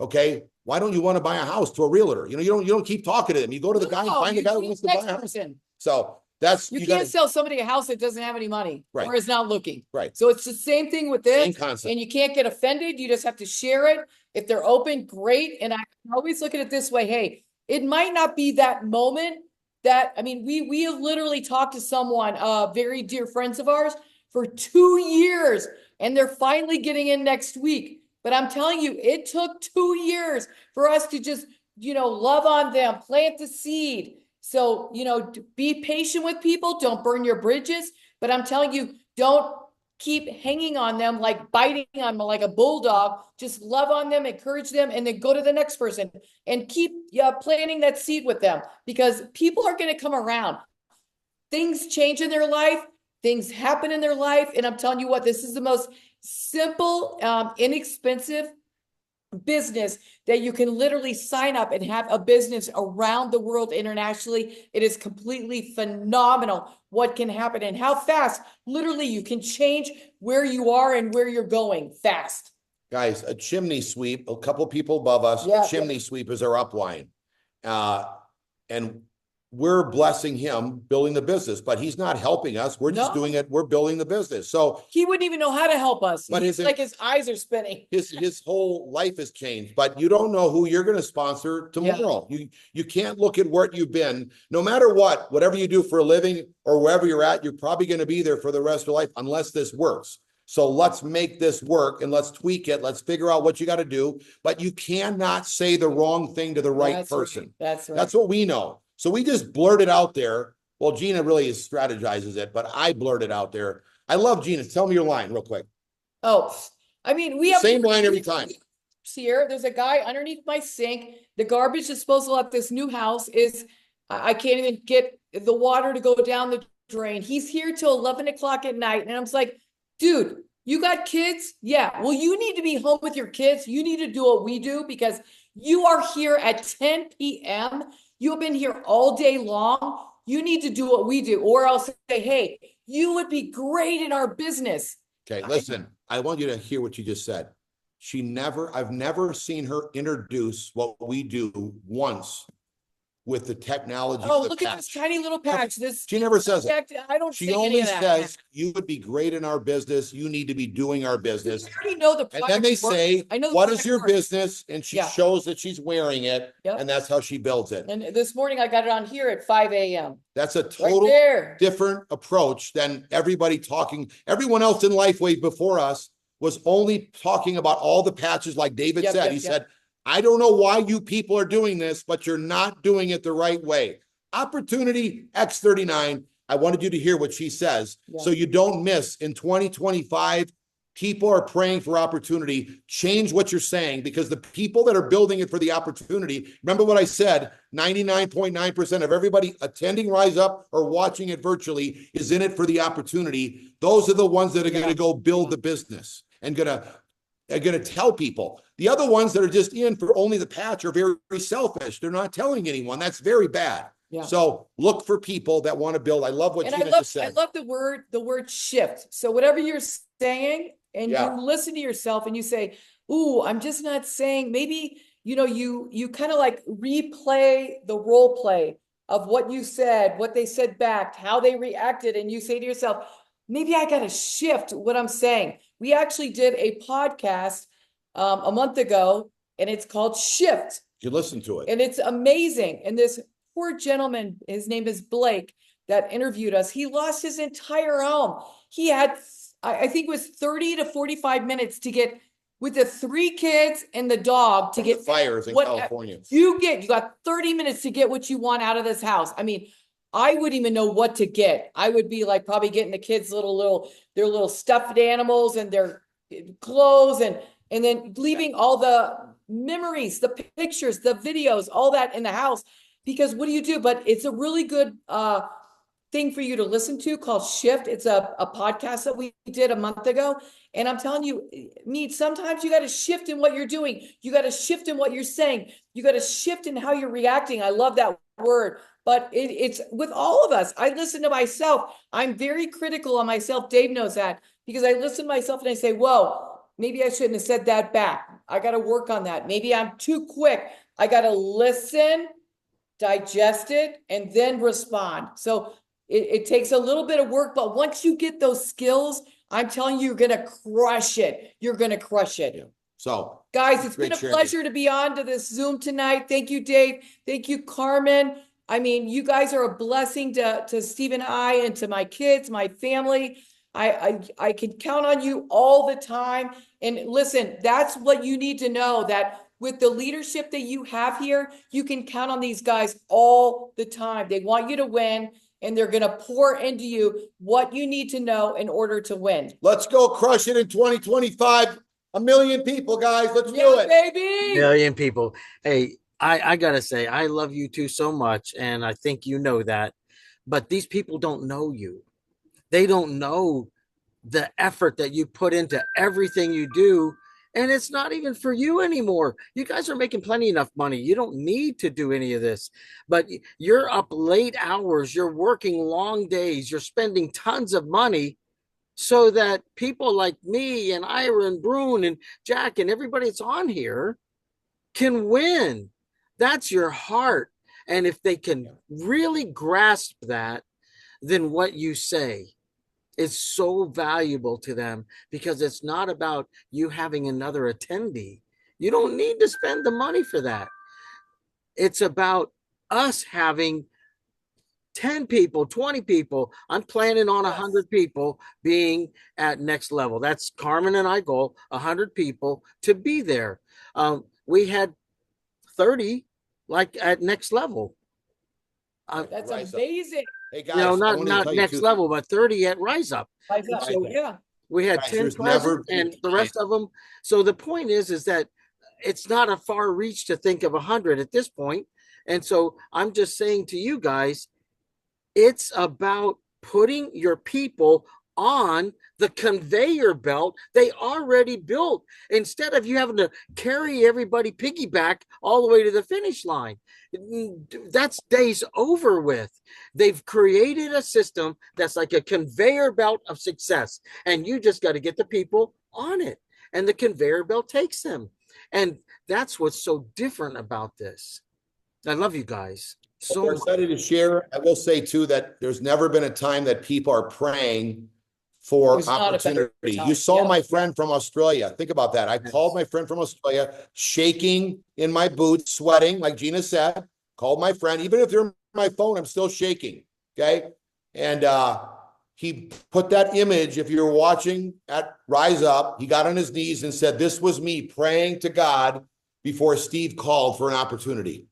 okay, why don't you want to buy a house, to a realtor? You don't keep talking to them. You go to the guy and find the guy who wants to buy a house. Person. So that's, You you can't gotta, sell somebody a house that doesn't have any money Right. or is not looking. right. So it's the same thing with this. Same concept. And you can't get offended. You just have to share it. If they're open, great. And I always look at it this way. Hey, it might not be that moment that, I mean, we have literally talked to someone, very dear friends of ours for 2 years, and they're finally getting in next week. But I'm telling you, it took 2 years for us to just, love on them, plant the seed. So, be patient with people. Don't burn your bridges. But I'm telling you, don't keep hanging on them, like biting on them like a bulldog. Just love on them, encourage them, and then go to the next person and keep planting that seed with them, because people are going to come around. Things change in their life. Things happen in their life. And I'm telling you what, this is the most simple, inexpensive business that you can literally sign up and have a business around the world internationally. It is completely phenomenal what can happen and how fast literally you can change where you are and where you're going fast. Guys, a chimney sweep, a couple people above us, chimney sweep is our upline. And we're blessing him building the business, but he's not helping us. We're just doing it. We're building the business. So he wouldn't even know how to help us. But He's like his eyes are spinning. His whole life has changed, but you don't know who you're going to sponsor tomorrow. You can't look at where you've been. No matter what, whatever you do for a living or wherever you're at, you're probably going to be there for the rest of your life unless this works. So let's make this work and let's tweak it. Let's figure out what you got to do. But you cannot say the wrong thing to the right person. Right. That's right. That's what we know. So we just blurted out there. Well, Gina really strategizes it, but I blurted out there. I love Gina. Tell me your line real quick. Oh, I mean, we have Same line every time. Here, there's a guy underneath my sink. The garbage disposal at this new house is, I can't even get the water to go down the drain. He's here till 11 o'clock at night. And I'm just like, dude, you got kids? Yeah. Well, you need to be home with your kids. You need to do what we do, because you are here at 10 p.m. You've been here all day long. You need to do what we do, or I'll say, hey, you would be great in our business. Okay, listen, I want you to hear what you just said. I've never seen her introduce what we do once with the technology. Oh, look at this tiny little patch. She never says it. I don't. She only says you would be great in our business. You need to be doing our business. I already know the. And then they say, I know what is your business? And she Yeah. shows that she's wearing it. Yep. And that's how she builds it. And this morning I got it on here at 5 a.m. That's a Right total there. different approach than everybody talking. Everyone else in Lifeway before us was only talking about all the patches, like David said. He said, I don't know why you people are doing this, but you're not doing it the right way. Opportunity X39. I wanted you to hear what she says so you don't miss in 2025. People are praying for opportunity. Change what you're saying, because the people that are building it for the opportunity, remember what I said, 99.9% of everybody attending Rise Up or watching it virtually is in it for the opportunity. Those are the ones that are going to go build the business and are going to tell people. The other ones that are just in for only the patch are very, very selfish. They're not telling anyone. That's very bad. Yeah. So look for people that want to build. I love what Gina just said. I love the word shift. So whatever you're saying, and you listen to yourself and you say, ooh, I'm just not saying, maybe, you kind of like replay the role play of what you said, what they said back, how they reacted. And you say to yourself, maybe I got to shift what I'm saying. We actually did a podcast a month ago, and it's called Shift. You listen to it. And it's amazing. And this poor gentleman, his name is Blake, that interviewed us, he lost his entire home. He had, I think it was 30 to 45 minutes to get, with the 3 kids and the dog, to get fires in California. You got 30 minutes to get what you want out of this house. I mean, I wouldn't even know what to get. I would be like probably getting the kids their little stuffed animals and their clothes, and then leaving all the memories, the pictures, the videos, all that in the house. Because what do you do? But it's a really good thing for you to listen to called Shift. It's a podcast that we did a month ago. And I'm telling you, sometimes you got to shift in what you're doing. You got to shift in what you're saying. You got to shift in how you're reacting. I love that word. But it's with all of us. I listen to myself. I'm very critical on myself. Dave knows that, because I listen to myself and I say, whoa, maybe I shouldn't have said that back. I got to work on that. Maybe I'm too quick. I got to listen, digest it, and then respond. So it takes a little bit of work, but once you get those skills, I'm telling you, you're going to crush it. You're going to crush it. Yeah. So guys, it's been a pleasure to be on to this Zoom tonight. Thank you, Dave. Thank you, Carmen. I mean, you guys are a blessing to Steve and I, and to my kids, my family. I can count on you all the time. And listen, that's what you need to know, that with the leadership that you have here, you can count on these guys all the time. They want you to win, and they're going to pour into you what you need to know in order to win. Let's go crush it in 2025. 1 million people, guys. Let's do it. Baby. 1 million people. Hey, I got to say, I love you two so much, and I think you know that. But these people don't know you. They don't know the effort that you put into everything you do. And it's not even for you anymore. You guys are making plenty enough money. You don't need to do any of this. But you're up late hours. You're working long days. You're spending tons of money so that people like me and Ira and Brune and Jack and everybody that's on here can win. That's your heart. And if they can really grasp that, then what you say is so valuable to them, because it's not about you having another attendee. You don't need to spend the money for that. It's about us having 10 people, 20 people. I'm planning on 100 people being at next level. That's Carmen and I goal, 100 people to be there. We had 30 like at next level. That's amazing. Hey guys, not next level, but 30 at Rise Up. So, yeah. We had 10 present and the rest of them. So the point is that it's not a far reach to think of 100 at this point. And so I'm just saying to you guys, it's about putting your people on the conveyor belt they already built, instead of you having to carry everybody piggyback all the way to the finish line. That's days over with. They've created a system that's like a conveyor belt of success, and you just got to get the people on it, and the conveyor belt takes them. And that's what's so different about this. I love you guys. So we're excited to share. I will say too that there's never been a time that people are praying for opportunity. You saw my friend from Australia. Think about that. I called my friend from Australia, shaking in my boots, sweating, like Gina said. Called my friend. Even if they're on my phone, I'm still shaking. Okay. And he put that image, if you're watching at Rise Up, he got on his knees and said, this was me praying to God before Steve called for an opportunity.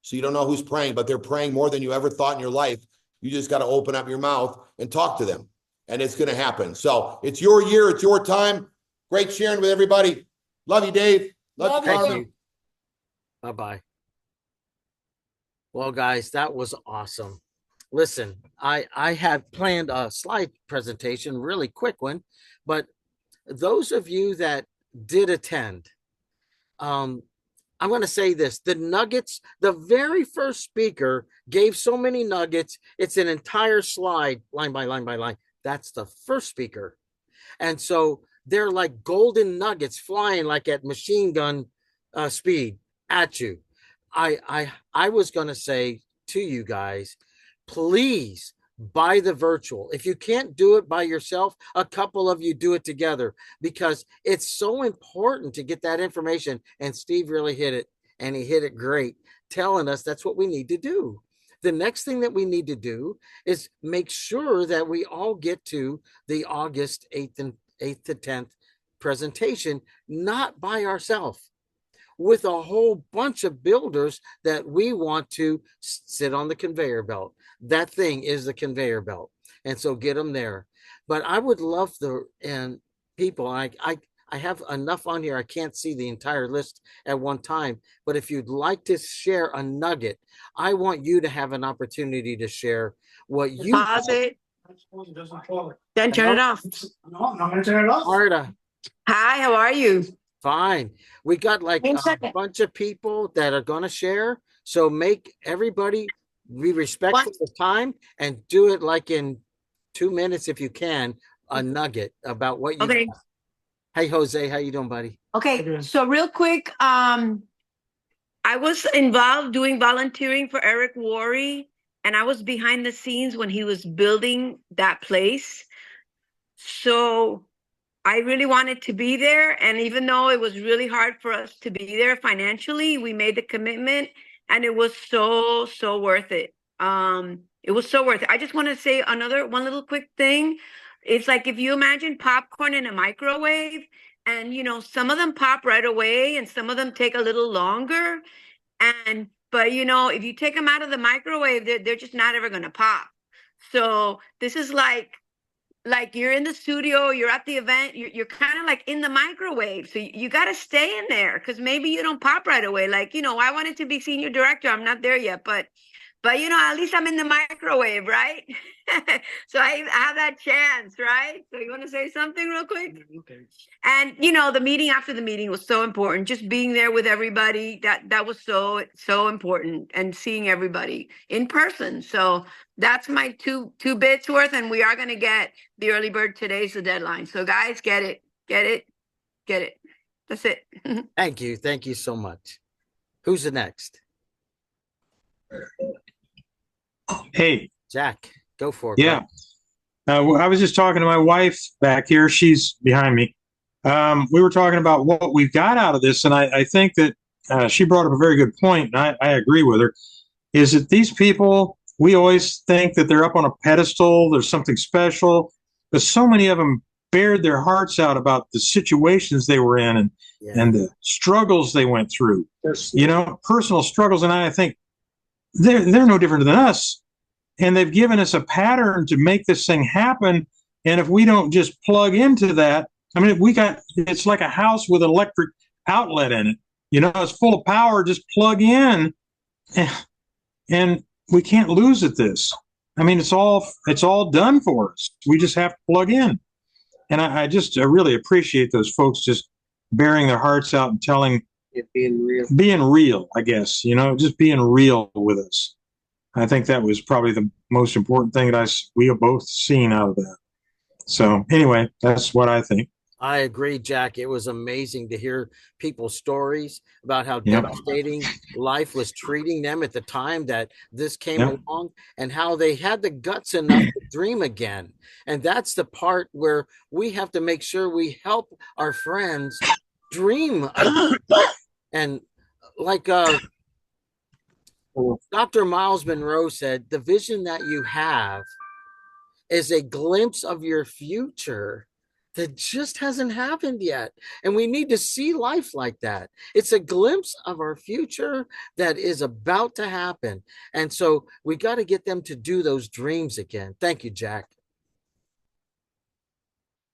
So you don't know who's praying, but they're praying more than you ever thought in your life. You just got to open up your mouth and talk to them, and it's going to happen. So it's your year. It's your time. Great sharing with everybody. Love you, Dave. Love you. Thank you. Bye-bye. Well, guys, that was awesome. Listen, I had planned a slide presentation, really quick one, but those of you that did attend, I'm going to say this, the nuggets, the very first speaker gave so many nuggets. It's an entire slide, line by line by line. That's the first speaker. And so they're like golden nuggets flying like at machine gun speed at you. I was going to say to you guys, please buy the virtual. If you can't do it by yourself, a couple of you do it together, because it's so important to get that information. And Steve really hit it, and he hit it great, telling us that's what we need to do. The next thing that we need to do is make sure that we all get to the August 8th to 10th presentation, not by ourselves, with a whole bunch of builders that we want to sit on the conveyor belt. That thing is the conveyor belt. And so get them there. But I would love people, I have enough on here. I can't see the entire list at one time, but if you'd like to share a nugget, I want you to have an opportunity to share what you Pause it. Then turn it off. No, I'm not going to turn it off. Marta. Hi, how are you? Fine. We got like a bunch of people that are going to share. So make everybody be respectful of time and do it like in 2 minutes, if you can, a nugget about what you Okay. got. Hey, Jose, how you doing, buddy? Okay, so real quick, I was involved doing volunteering for Eric Worre, and I was behind the scenes when he was building that place. So I really wanted to be there. And even though it was really hard for us to be there financially, we made the commitment, and it was so, so worth it. It was so worth it. I just want to say one little quick thing. It's like if you imagine popcorn in a microwave, and some of them pop right away and some of them take a little longer. But if you take them out of the microwave, they're just not ever gonna pop. So this is like you're in the studio, you're at the event, you're kind of like in the microwave. So you got to stay in there, because maybe you don't pop right away. I wanted to be senior director. I'm not there yet, but at least I'm in the microwave, right? So I have that chance, right? So you want to say something real quick? Okay. And the meeting after the meeting was so important. Just being there with everybody, that was so important, and seeing everybody in person. So that's my two bits worth, and we are going to get the early bird. Today's the deadline. So guys, get it. That's it. Thank you so much. Who's the next? Hey, Jack, go for it. yeah. I was just talking to my wife back here. She's behind me. We were talking about what we've got out of this, and I think that she brought up a very good point, and I agree with her, is that these people, we always think that they're up on a pedestal, there's something special, but so many of them bared their hearts out about the situations they were in, and the struggles they went through, personal struggles. And I think they're no different than us. And they've given us a pattern to make this thing happen. And if we don't just plug into that, it's like a house with an electric outlet in it. It's full of power, just plug in. And we can't lose at this. It's all done for us. We just have to plug in. And I really appreciate those folks just bearing their hearts out and being real, I guess, just being real with us. I think that was probably the most important thing that we have both seen out of that. So anyway, that's what I think. I agree, Jack. It was amazing to hear people's stories about how devastating life was treating them at the time that this came along, and how they had the guts enough to dream again. And that's the part where we have to make sure we help our friends dream. And like Dr. Miles Monroe said, the vision that you have is a glimpse of your future that just hasn't happened yet. And we need to see life like that. It's a glimpse of our future that is about to happen. And so we got to get them to do those dreams again. Thank you, Jack.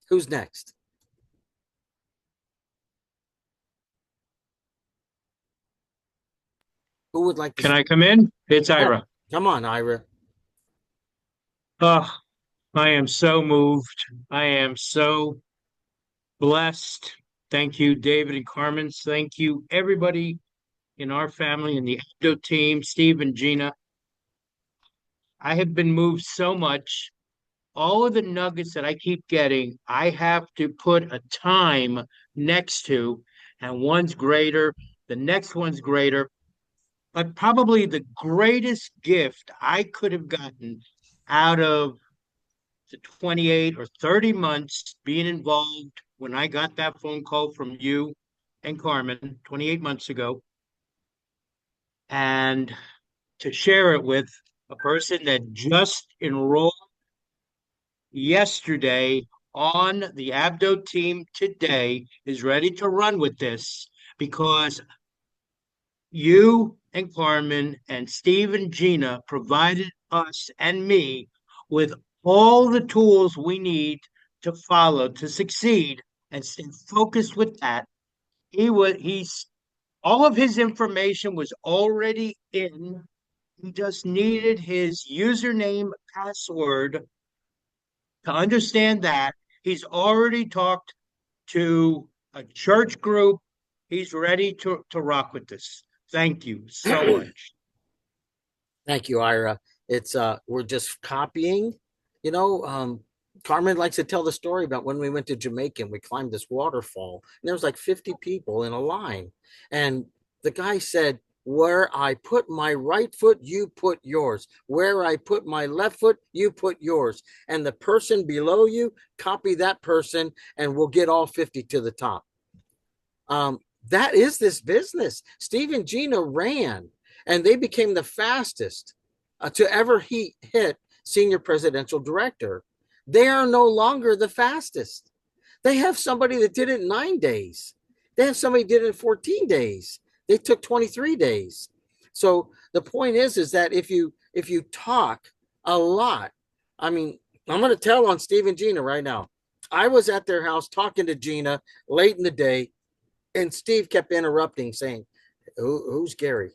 Who's next? Who would like to? Can I come in? It's Yeah. Ira. Come on, Ira. Oh, I am so moved. I am so blessed. Thank you, David and Carmen. Thank you, everybody in our family and the Abdo team, Steve and Gina. I have been moved so much. All of the nuggets that I keep getting, I have to put a time next to, and one's greater, the next one's greater. But probably the greatest gift I could have gotten out of the 28 or 30 months being involved when I got that phone call from you and Carmen 28 months ago, and to share it with a person that just enrolled yesterday on the Abdo team today, is ready to run with this, because you and Carmen and Steve and Gina provided us and me with all the tools we need to follow to succeed and stay focused with that. He's all of his information was already in. He just needed his username, password to understand that. He's already talked to a church group. He's ready to rock with this. Thank you so much. Thank you, Ira. It's we're just copying. You know, Carmen likes to tell the story about when we went to Jamaica and we climbed this waterfall, and there was like 50 people in a line. And the guy said, "Where I put my right foot, you put yours. Where I put my left foot, you put yours. And the person below you, copy that person, and we'll get all 50 to the top." Um, that is this business. Steve and Gina ran, and they became the fastest to ever hit senior presidential director. They are no longer the fastest. They have somebody that did it in 9 days. They have somebody that did it in 14 days. They took 23 days. So the point is that if you talk a lot, I mean, I'm going to tell on Steve and Gina right now. I was at their house talking to Gina late in the day, and Steve kept interrupting, saying, who's Gary?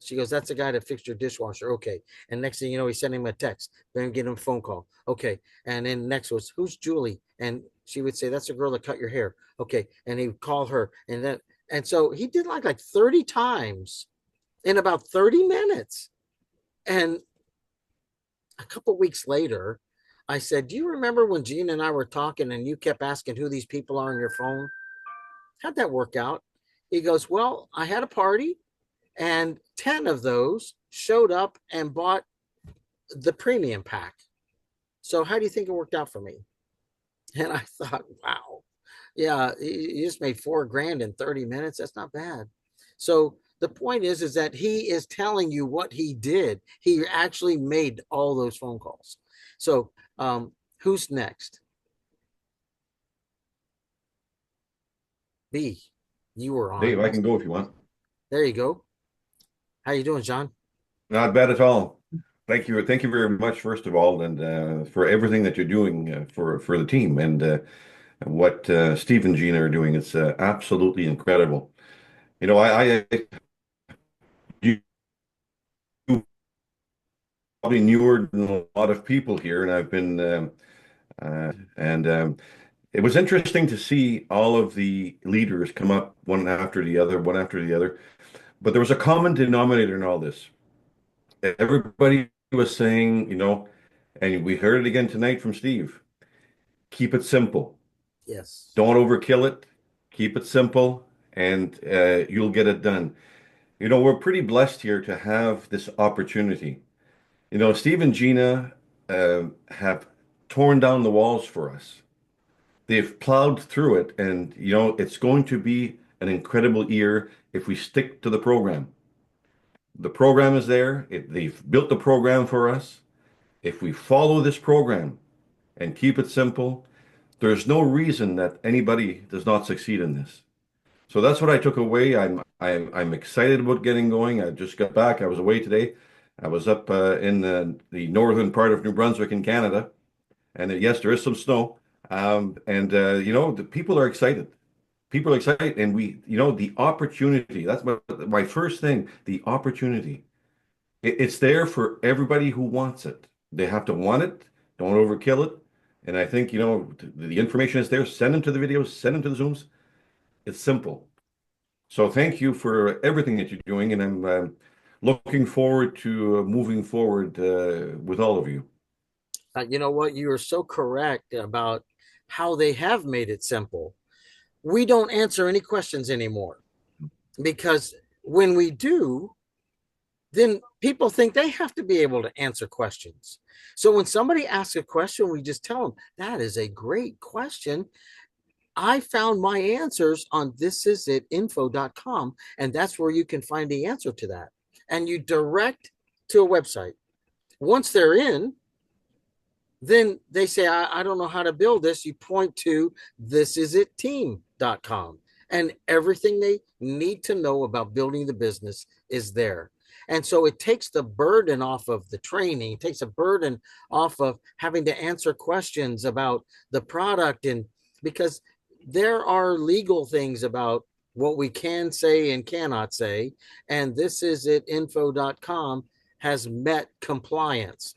She goes, "That's the guy that fixed your dishwasher." Okay. And next thing you know, he sent him a text, then get him a phone call. Okay. And then next was, "Who's Julie?" And she would say, "That's the girl that cut your hair." Okay. And he would call her. And so he did like 30 times in about 30 minutes. And a couple weeks later, I said, "Do you remember when Gene and I were talking and you kept asking who these people are on your phone? How'd that work out?" He goes, "Well, I had a party and 10 of those showed up and bought the premium pack. So how do you think it worked out for me?" And I thought, wow, yeah, you just made $4,000 in 30 minutes. That's not bad. So the point is that he is telling you what he did. He actually made all those phone calls. So who's next? B, you were on. Dave, I can go if you want. There you go. How you doing, John? Not bad at all. Thank you. Thank you very much, first of all, and for everything that you're doing for the team and what Steve and Gina are doing. It's absolutely incredible. You know, you probably newer than a lot of people here, and I've been and it was interesting to see all of the leaders come up one after the other, one after the other. But there was a common denominator in all this. Everybody was saying, and we heard it again tonight from Steve, keep it simple. Yes. Don't overkill it. Keep it simple, and you'll get it done. We're pretty blessed here to have this opportunity. Steve and Gina have torn down the walls for us. They've plowed through it, and it's going to be an incredible year if we stick to the program. The program is there. They've built the program for us. If we follow this program and keep it simple, There's no reason that anybody does not succeed in this. So that's what I took away. I'm excited about getting going. I just got back. I was away today. I was up in the northern part of New Brunswick in Canada, and yes, there is some snow. And you know, the people are excited. People are excited, and the opportunity. That's my first thing. The opportunity. It's there for everybody who wants it. They have to want it. Don't overkill it. And I think, the information is there. Send them to the videos. Send them to the Zooms. It's simple. So thank you for everything that you're doing, and I'm looking forward to moving forward with all of you. You know what? You are so correct about how they have made it simple. We don't answer any questions anymore because when we do, then people think they have to be able to answer questions. So when somebody asks a question, we just tell them, that is a great question. I found my answers on thisisitinfo.com, and that's where you can find the answer to that. And you direct to a website. Once they're in, then they say, I don't know how to build this. You point to thisisitteam.com, and everything they need to know about building the business is there. And so it takes the burden off of the training, it takes a burden off of having to answer questions about the product. And because there are legal things about what we can say and cannot say. And thisisitinfo.com has met compliance.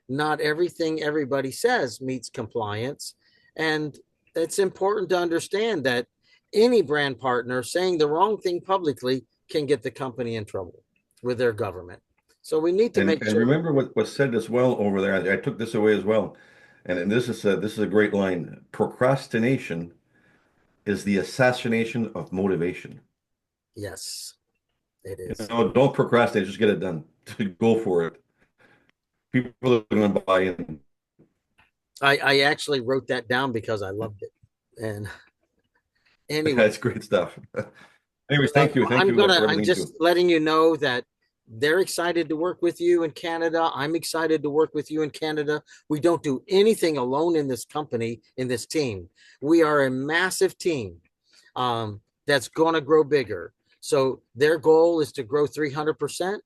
Not everything everybody says meets compliance. And it's important to understand that any brand partner saying the wrong thing publicly can get the company in trouble with their government. So we need to And, make and sure. remember what was said as well over there. I took this away as well. And this is a great line. Procrastination is the assassination of motivation. Yes, it is. Don't procrastinate, just get it done. Go for it. People are going to buy in. I actually wrote that down because I loved it. And anyway, That's great stuff. Anyways, thank you. Thank you for I'm everything just too. letting you know that they're excited to work with you in Canada. I'm excited to work with you in Canada. We don't do anything alone in this company, in this team. We are a massive team that's going to grow bigger. So their goal is to grow 300%.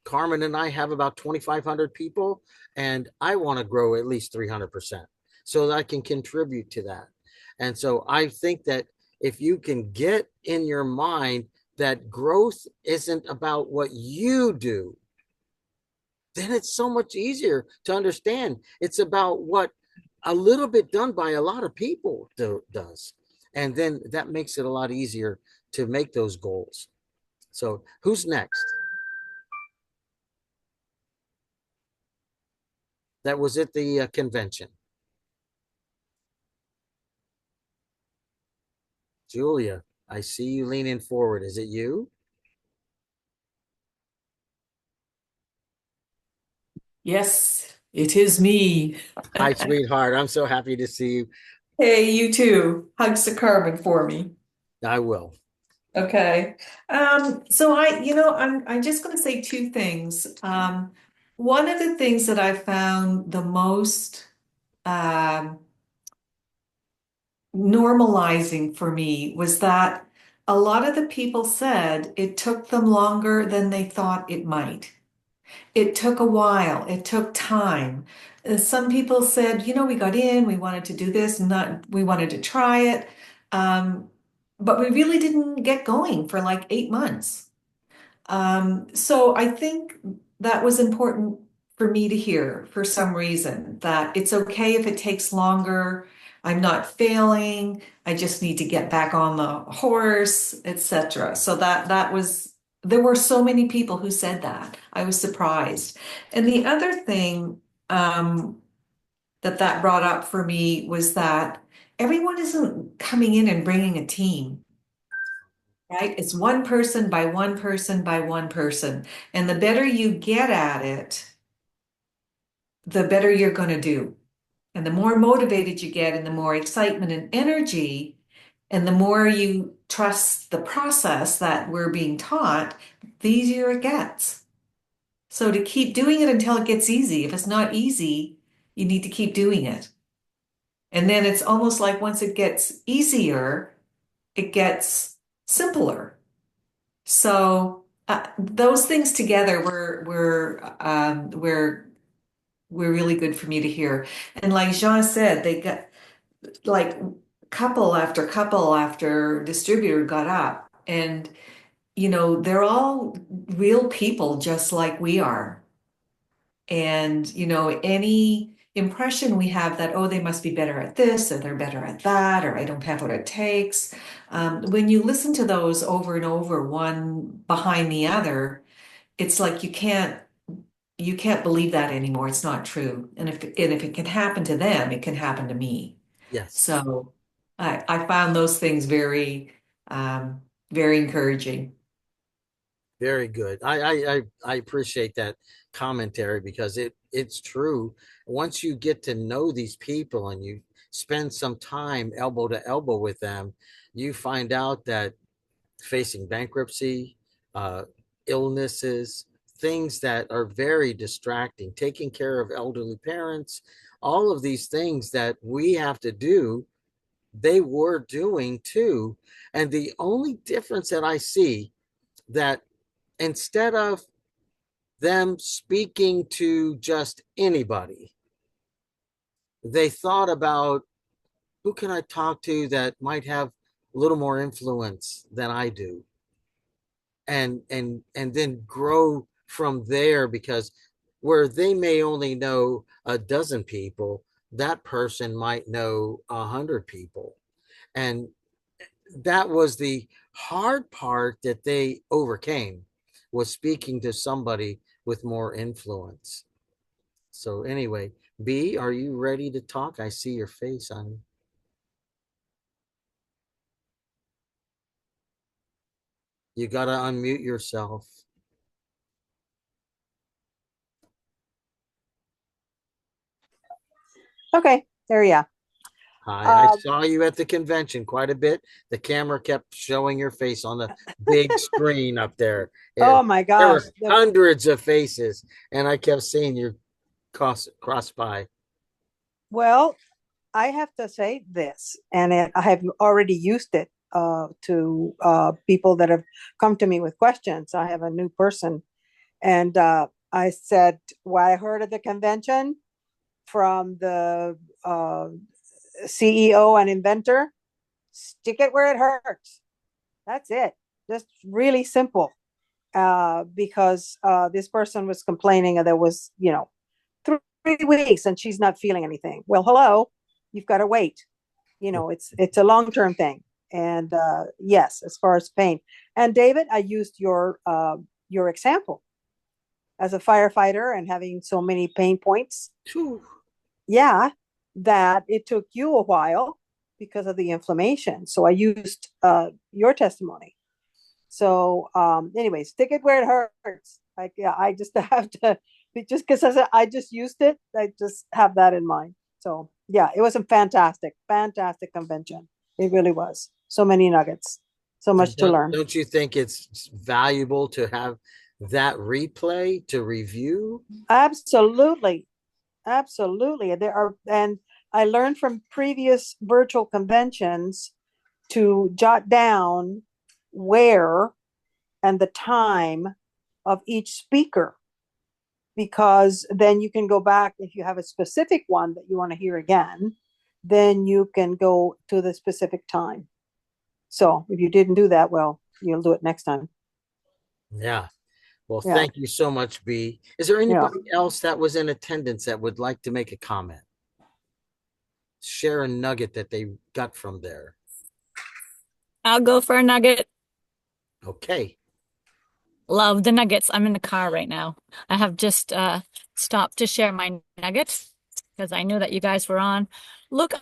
Carmen and I have about 2,500 people, and I want to grow at least 300% so that I can contribute to that. And so I think that if you can get in your mind that growth isn't about what you do, then it's so much easier to understand. It's about what a little bit done by a lot of people does. And then that makes it a lot easier to make those goals. So who's next? That was at the convention. Julia, I see you leaning forward. Is it you? Yes, it is me. Hi, sweetheart. I'm so happy to see you. Hey, you too. Hugs to Carmen for me. I will. Okay. So I'm just going to say two things. One of the things that I found the most um, normalizing for me was that a lot of the people said it took them longer than they thought it might. It took a while. It took time. Some people said, we got in, we wanted to do this, we wanted to try it. But we really didn't get going for like 8 months. So I think that was important for me to hear for some reason, that it's okay if it takes longer. I'm not failing. I just need to get back on the horse, etc. So that was, there were so many people who said that. I was surprised. And the other thing that brought up for me was that everyone isn't coming in and bringing a team. Right? It's one person by one person by one person. And the better you get at it, the better you're going to do. And the more motivated you get and the more excitement and energy, and the more you trust the process that we're being taught, the easier it gets. So to keep doing it until it gets easy. If it's not easy, you need to keep doing it. And then it's almost like once it gets easier, it gets simpler. So those things together were really good for me to hear. And like Jean said, they got like couple after couple after distributor got up, and they're all real people just like we are. And any impression we have that, oh, they must be better at this or they're better at that, or I don't have what it takes. When you listen to those over and over, one behind the other, it's like you can't believe that anymore. It's not true. And if it can happen to them, it can happen to me. Yes. So I found those things um, very encouraging. Very good. I appreciate that commentary because it's true. Once you get to know these people and you spend some time elbow to elbow with them, you find out that facing bankruptcy, uh, illnesses, things that are very distracting, taking care of elderly parents, all of these things that we have to do, they were doing too. And the only difference that I see that instead of them speaking to just anybody, they thought about who can I talk to that might have a little more influence than I do, and then grow from there, because where they may only know a dozen people, that person might know 100 people. And that was the hard part that they overcame, was speaking to somebody with more influence. So anyway, B, are you ready to talk? I see your face on. You got to unmute yourself. Okay, there you are. Hi, I saw you at the convention quite a bit. The camera kept showing your face on the big screen up there. Oh my There gosh. were hundreds of faces, and I kept seeing you cross by. Well, I have to say this, and I have already used it to people that have come to me with questions. I have a new person, and I said, what I heard at the convention from the CEO and inventor, stick it where it hurts. That's it. Just really simple. Because this person was complaining that there was, 3 weeks and she's not feeling anything. Well, hello, you've got to wait. It's a long-term thing. And yes, as far as pain. And David, I used your example as a firefighter and having so many pain points. Whew. Yeah, that it took you a while because of the inflammation. So I used your testimony. So anyway, stick it where it hurts. I just have to, just because I just used it, I just have that in mind. So yeah, it was a fantastic convention. It really was. So many nuggets, so much to learn. Don't you think it's valuable to have that replay to review? Absolutely. Absolutely. And I learned from previous virtual conventions to jot down where and the time of each speaker, because then you can go back if you have a specific one that you want to hear again, then you can go to the specific time. So if you didn't do that, well, you'll do it next time. Yeah. Well, Yeah. thank you so much, B. Is there anybody else that was in attendance that would like to make a comment? Share a nugget that they got from there. I'll go for a nugget. Okay. Love the nuggets. I'm in the car right now. I have just stopped to share my nuggets because I knew that you guys were on. Look, I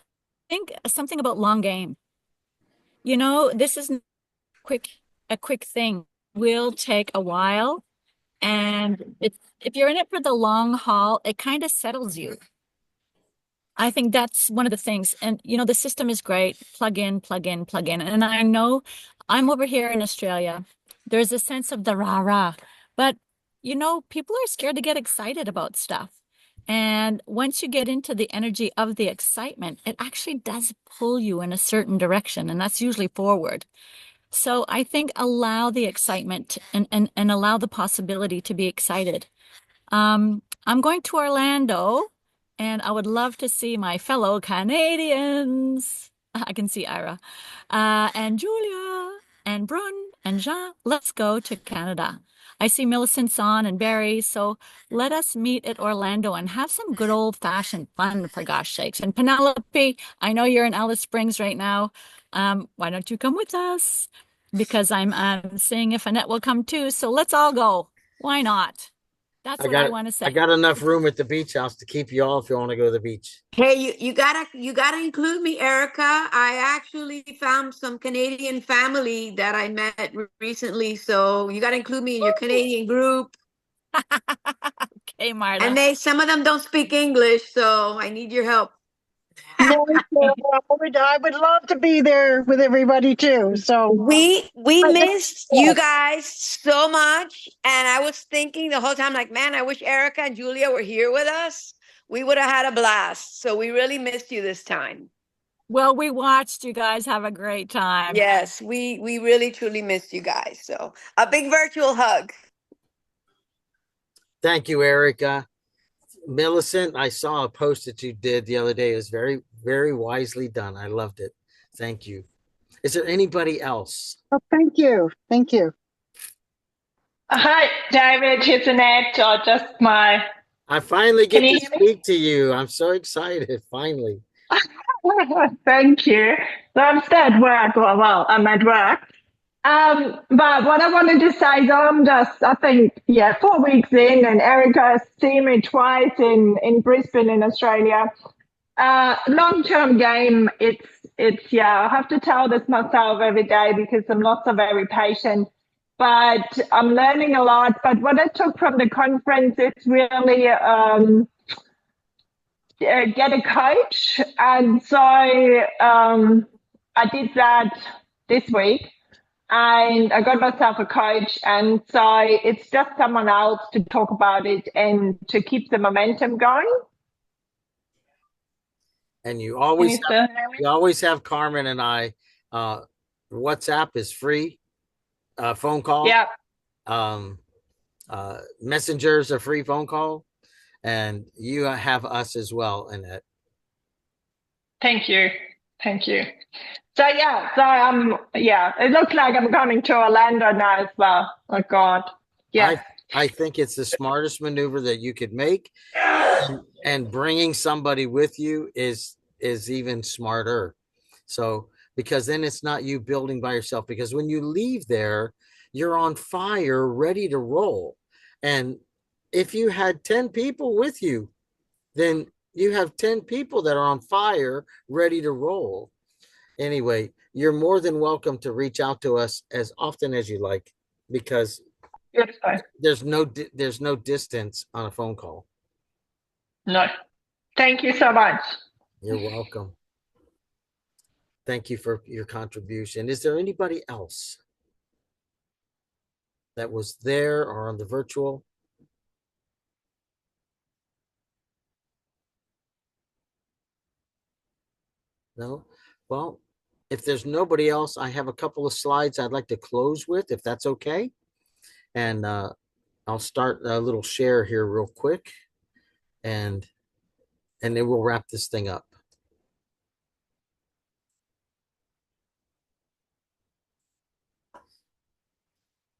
think something about long game. This is a quick thing. Will take a while, and if you're in it for the long haul, it kind of settles you. I think that's one of the things. And the system is great. Plug in, plug in, plug in. And I know I'm over here in Australia. There's a sense of the rah-rah. But people are scared to get excited about stuff. And once you get into the energy of the excitement, it actually does pull you in a certain direction, and that's usually forward. So I think allow the excitement and allow the possibility to be excited. I'm going to Orlando, and I would love to see my fellow Canadians. I can see Ira, and Julia, and Brun, and Jean. Let's go to Canada. I see Millicent's on and Barry, so let us meet at Orlando and have some good old-fashioned fun, for gosh sakes. And Penelope, I know you're in Alice Springs right now. Why don't you come with us? Because I'm seeing if Annette will come too. So let's all go. Why not? That's what I want to say. I got enough room at the beach house to keep you all if you want to go to the beach. Hey, you gotta include me, Erica. I actually found some Canadian family that I met recently, so you gotta include me in your Canadian group. Okay, Marta. And some of them don't speak English, so I need your help. No, I would love to be there with everybody too. So we missed you guys so much, and I was thinking the whole time, like, man, I wish Erica and Julia were here with us. We would have had a blast. So we really missed you this time. Well, we watched you guys have a great time. Yes, we really truly missed you guys. So a big virtual hug. Thank you, Erica. Millicent, I saw a post that you did the other day. It was very, very wisely done. I loved it. Thank you. Is there anybody else? oh, thank you. Thank you. Hi, David. It's Annette. I finally get Can you to hear me? speak to you. I'm so excited. Finally. Thank you. So I'm still at work. Well, I'm at work. But what I wanted to say is I think, 4 weeks in, and Erica's seen me twice in Brisbane in Australia. Long-term game, I have to tell this myself every day because I'm not so very patient, but I'm learning a lot. But what I took from the conference is really get a coach. And so I did that this week. And I got myself a coach, and so it's just someone else to talk about it and to keep the momentum going. And you always have Carmen and I. WhatsApp is free. Phone call. Yeah. Messenger's a free phone call, and you have us as well, Annette. Thank you. So it looks like I'm coming to Orlando now as well. Oh God. Yeah. I think it's the smartest maneuver that you could make, and bringing somebody with you is even smarter. So, because then it's not you building by yourself, because when you leave there, you're on fire, ready to roll. And if you had 10 people with you, then you have 10 people that are on fire, ready to roll. Anyway, you're more than welcome to reach out to us as often as you like, because there's no distance on a phone call. No. Thank you so much. You're welcome. Thank you for your contribution. Is there anybody else that was there or on the virtual? No? Well, if there's nobody else, I have a couple of slides I'd like to close with, if that's okay. And I'll start a little share here real quick, and then we'll wrap this thing up.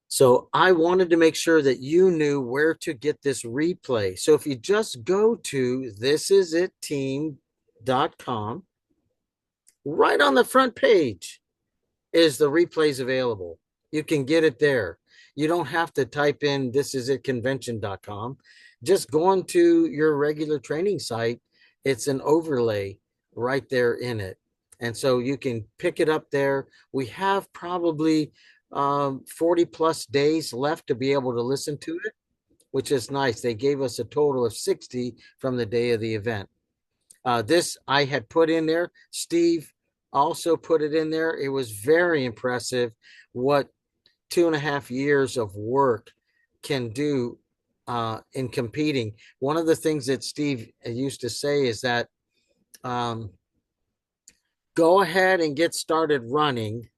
So I wanted to make sure that you knew where to get this replay. So if you just go to thisisitteam.com, right on the front page is the replays available. You can get it there. You don't have to type in thisisitconvention.com. Just go onto your regular training site. It's an overlay right there in it. And so you can pick it up there. We have probably 40 plus days left to be able to listen to it, which is nice. They gave us a total of 60 from the day of the event. This I had put in there. Steve also put it in there. It was very impressive what 2.5 years of work can do in competing. One of the things that Steve used to say is that go ahead and get started running,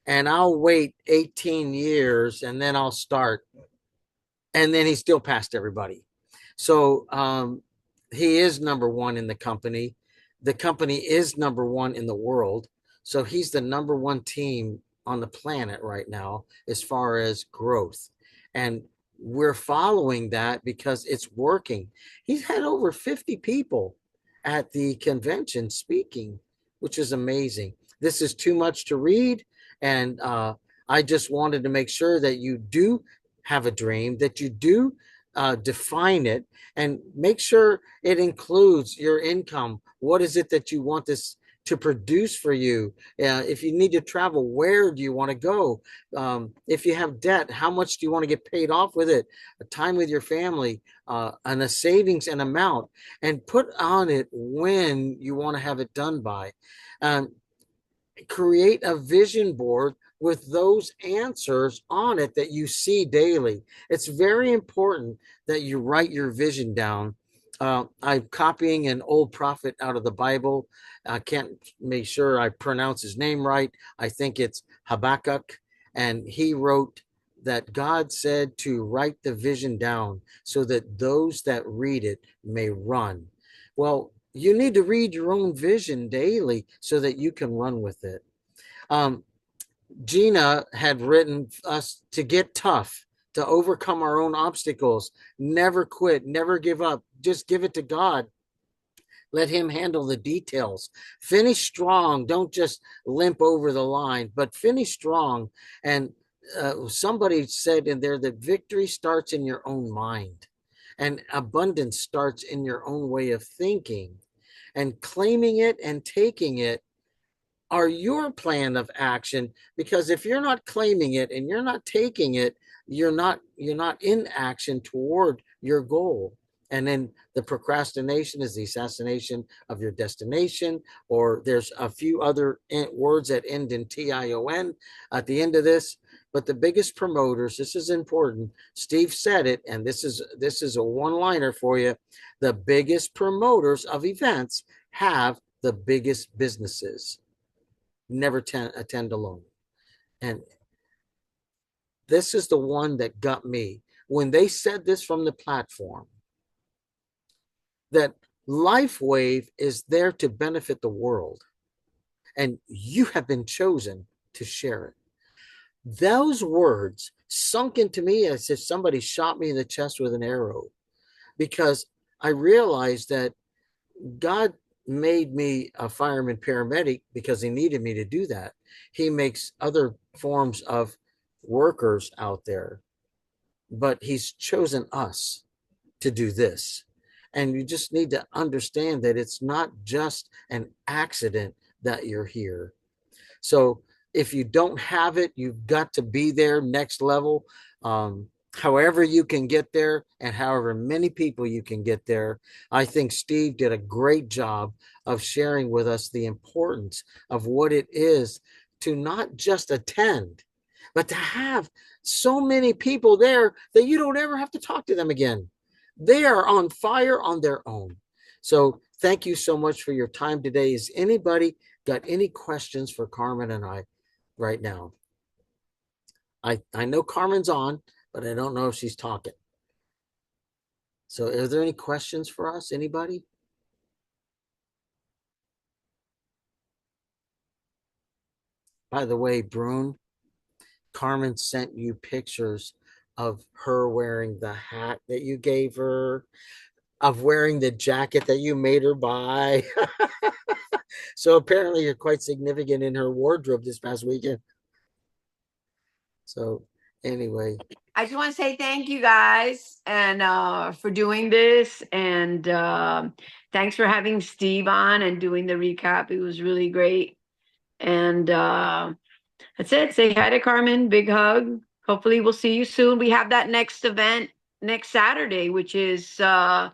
and I'll wait 18 years and then I'll start. And then he still passed everybody. So he is number one in the company. The company is number one in the world. So he's the number one team on the planet right now as far as growth. And we're following that because it's working. He's had over 50 people at the convention speaking, which is amazing. This is too much to read. And I just wanted to make sure that you do have a dream, that you do define it, and make sure it includes your income. What is it that you want this to produce for you? If you need to travel, where do you want to go? If you have debt, how much do you want to get paid off with it? A time with your family, and a savings and amount, and put on it when you want to have it done by. Create a vision board with those answers on it that you see daily. It's very important that you write your vision down. I'm copying an old prophet out of the Bible. I can't make sure I pronounce his name right. I think it's Habakkuk. And he wrote that God said to write the vision down so that those that read it may run. Well, you need to read your own vision daily so that you can run with it. Gina had written us to get tough, to overcome our own obstacles, never quit, never give up, just give it to God. Let him handle the details. Finish strong. Don't just limp over the line, but finish strong. And somebody said in there that victory starts in your own mind, and abundance starts in your own way of thinking. And claiming it and taking it are your plan of action, because if you're not claiming it and you're not taking it, you're not in action toward your goal. And then the procrastination is the assassination of your destination, or there's a few other words that end in tion at the end of this. But the biggest promoters, this is important, Steve said it, and this is a one-liner for you. The biggest promoters of events have the biggest businesses. Never attend alone. And this is the one that got me when they said this from the platform, that LifeWave is there to benefit the world, and you have been chosen to share it. Those words sunk into me as if somebody shot me in the chest with an arrow, because I realized that God made me a fireman paramedic because he needed me to do that. He makes other forms of workers out there, but he's chosen us to do this. And you just need to understand that it's not just an accident that you're here. So if you don't have it, you've got to be there next level. However you can get there, and however many people you can get there. I think Steve did a great job of sharing with us the importance of what it is to not just attend, but to have so many people there that you don't ever have to talk to them again. They are on fire on their own. So thank you so much for your time today. Is anybody got any questions for Carmen and I right now? I know Carmen's on, but I don't know if she's talking. So are there any questions for us? Anybody? By the way, Brune, Carmen sent you pictures of her wearing the hat that you gave her, of wearing the jacket that you made her buy. So apparently you're quite significant in her wardrobe this past weekend. So anyway, I just want to say thank you guys and for doing this, and thanks for having Steve on and doing the recap. It was really great. And that's it. Say hi to Carmen. Big hug. Hopefully we'll see you soon. We have that next event next Saturday, which is the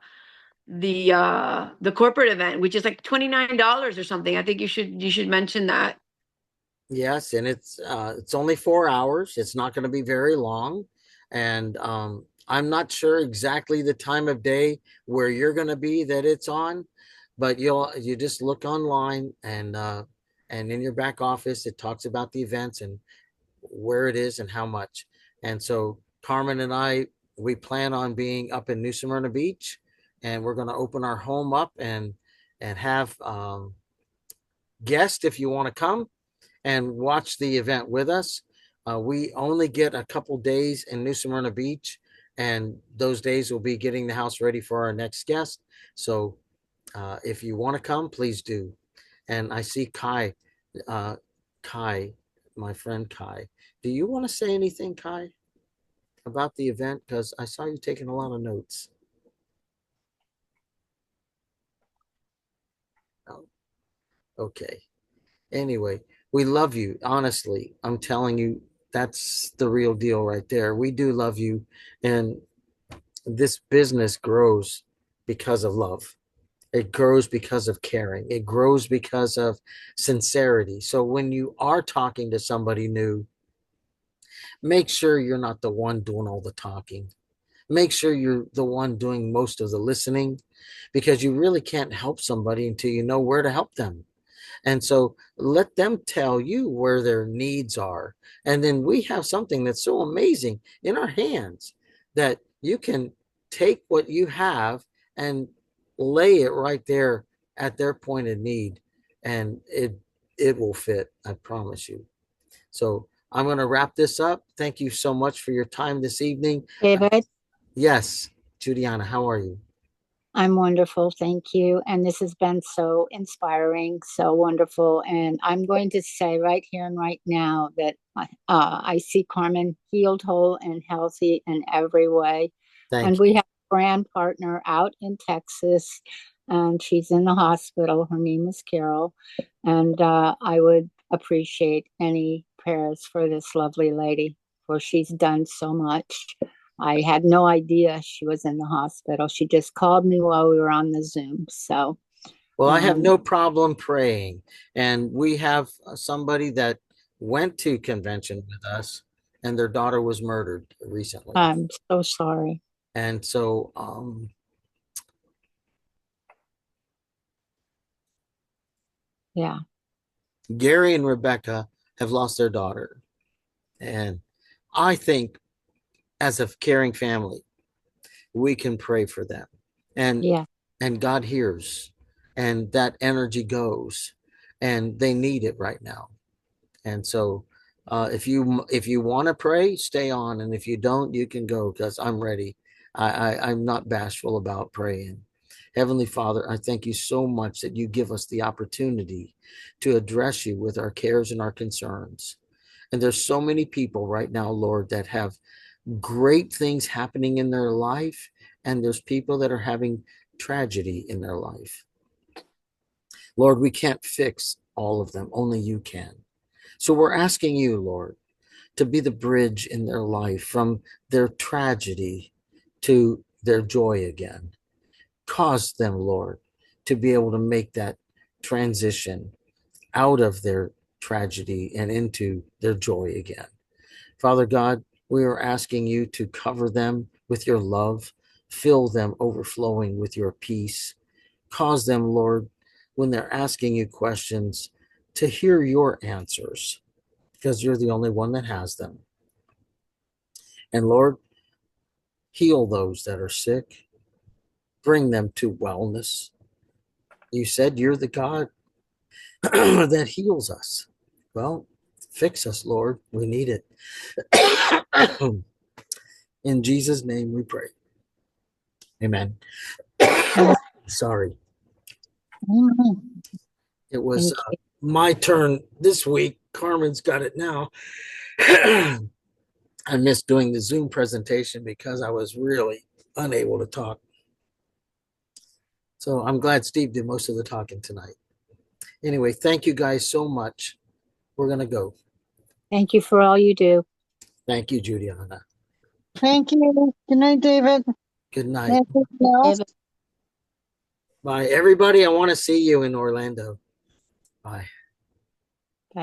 corporate event, which is like $29 or something. I think you should mention that. yes, and it's only 4 hours. It's not going to be very long, and I'm not sure exactly the time of day where you're going to be that it's on, but you just look online and in your back office it talks about the events and where it is and how much. And so Carmen and I, we plan on being up in New Smyrna Beach, and we're going to open our home up and have guests if you want to come and watch the event with us. We only get a couple days in New Smyrna Beach, and those days will be getting the house ready for our next guest. So if you want to come, please do. And I see Kai, my friend Kai. Do you want to say anything, Kai, about the event? Because I saw you taking a lot of notes. Oh, okay. Anyway, we love you. Honestly, I'm telling you, that's the real deal right there. We do love you. And this business grows because of love. It grows because of caring. It grows because of sincerity. So when you are talking to somebody new, make sure you're not the one doing all the talking. Make sure you're the one doing most of the listening, because you really can't help somebody until you know where to help them. And so let them tell you where their needs are. And then we have something that's so amazing in our hands that you can take what you have and lay it right there at their point of need. And it will fit, I promise you. So I'm going to wrap this up. Thank you so much for your time this evening. David, Yes, Juliana, how are you? I'm wonderful. Thank you. And this has been so inspiring, so wonderful. And I'm going to say right here and right now that I see Carmen healed, whole, and healthy in every way. Thank And we have a brand partner out in Texas, and she's in the hospital. Her name is Carol. And I would appreciate any prayers for this lovely lady, for she's done so much. I had no idea she was in the hospital. She just called me while we were on the Zoom. So, Well, I have no problem praying. And we have somebody that went to convention with us, and their daughter was murdered recently. I'm so sorry. And so Yeah. Gary and Rebecca have lost their daughter. And I think as a caring family, we can pray for them. And Yeah. and God hears, and that energy goes, and they need it right now. And so if you want to pray, stay on, and if you don't, you can go, because I'm ready. I'm not bashful about praying. Heavenly Father, I thank you so much that you give us the opportunity to address you with our cares and our concerns. And there's so many people right now, Lord, that have great things happening in their life, and there's people that are having tragedy in their life. Lord, we can't fix all of them, only you can. So we're asking you, Lord, to be the bridge in their life from their tragedy to their joy again. Cause them, Lord, to be able to make that transition out of their tragedy and into their joy again. Father God, we are asking you to cover them with your love, fill them overflowing with your peace. Cause them, Lord, when they're asking you questions, to hear your answers, because you're the only one that has them. And Lord, heal those that are sick, bring them to wellness. You said you're the God that heals us. Well, fix us, Lord. We need it. In Jesus' name we pray. Amen. Sorry. It was my turn this week. Carmen's got it now. I missed doing the Zoom presentation because I was really unable to talk. So I'm glad Steve did most of the talking tonight. Anyway, thank you guys so much. We're going to go. Thank you for all you do. Thank you, Juliana. Thank you. Good night, David. Good night. David. Bye, everybody. I want to see you in Orlando. Bye.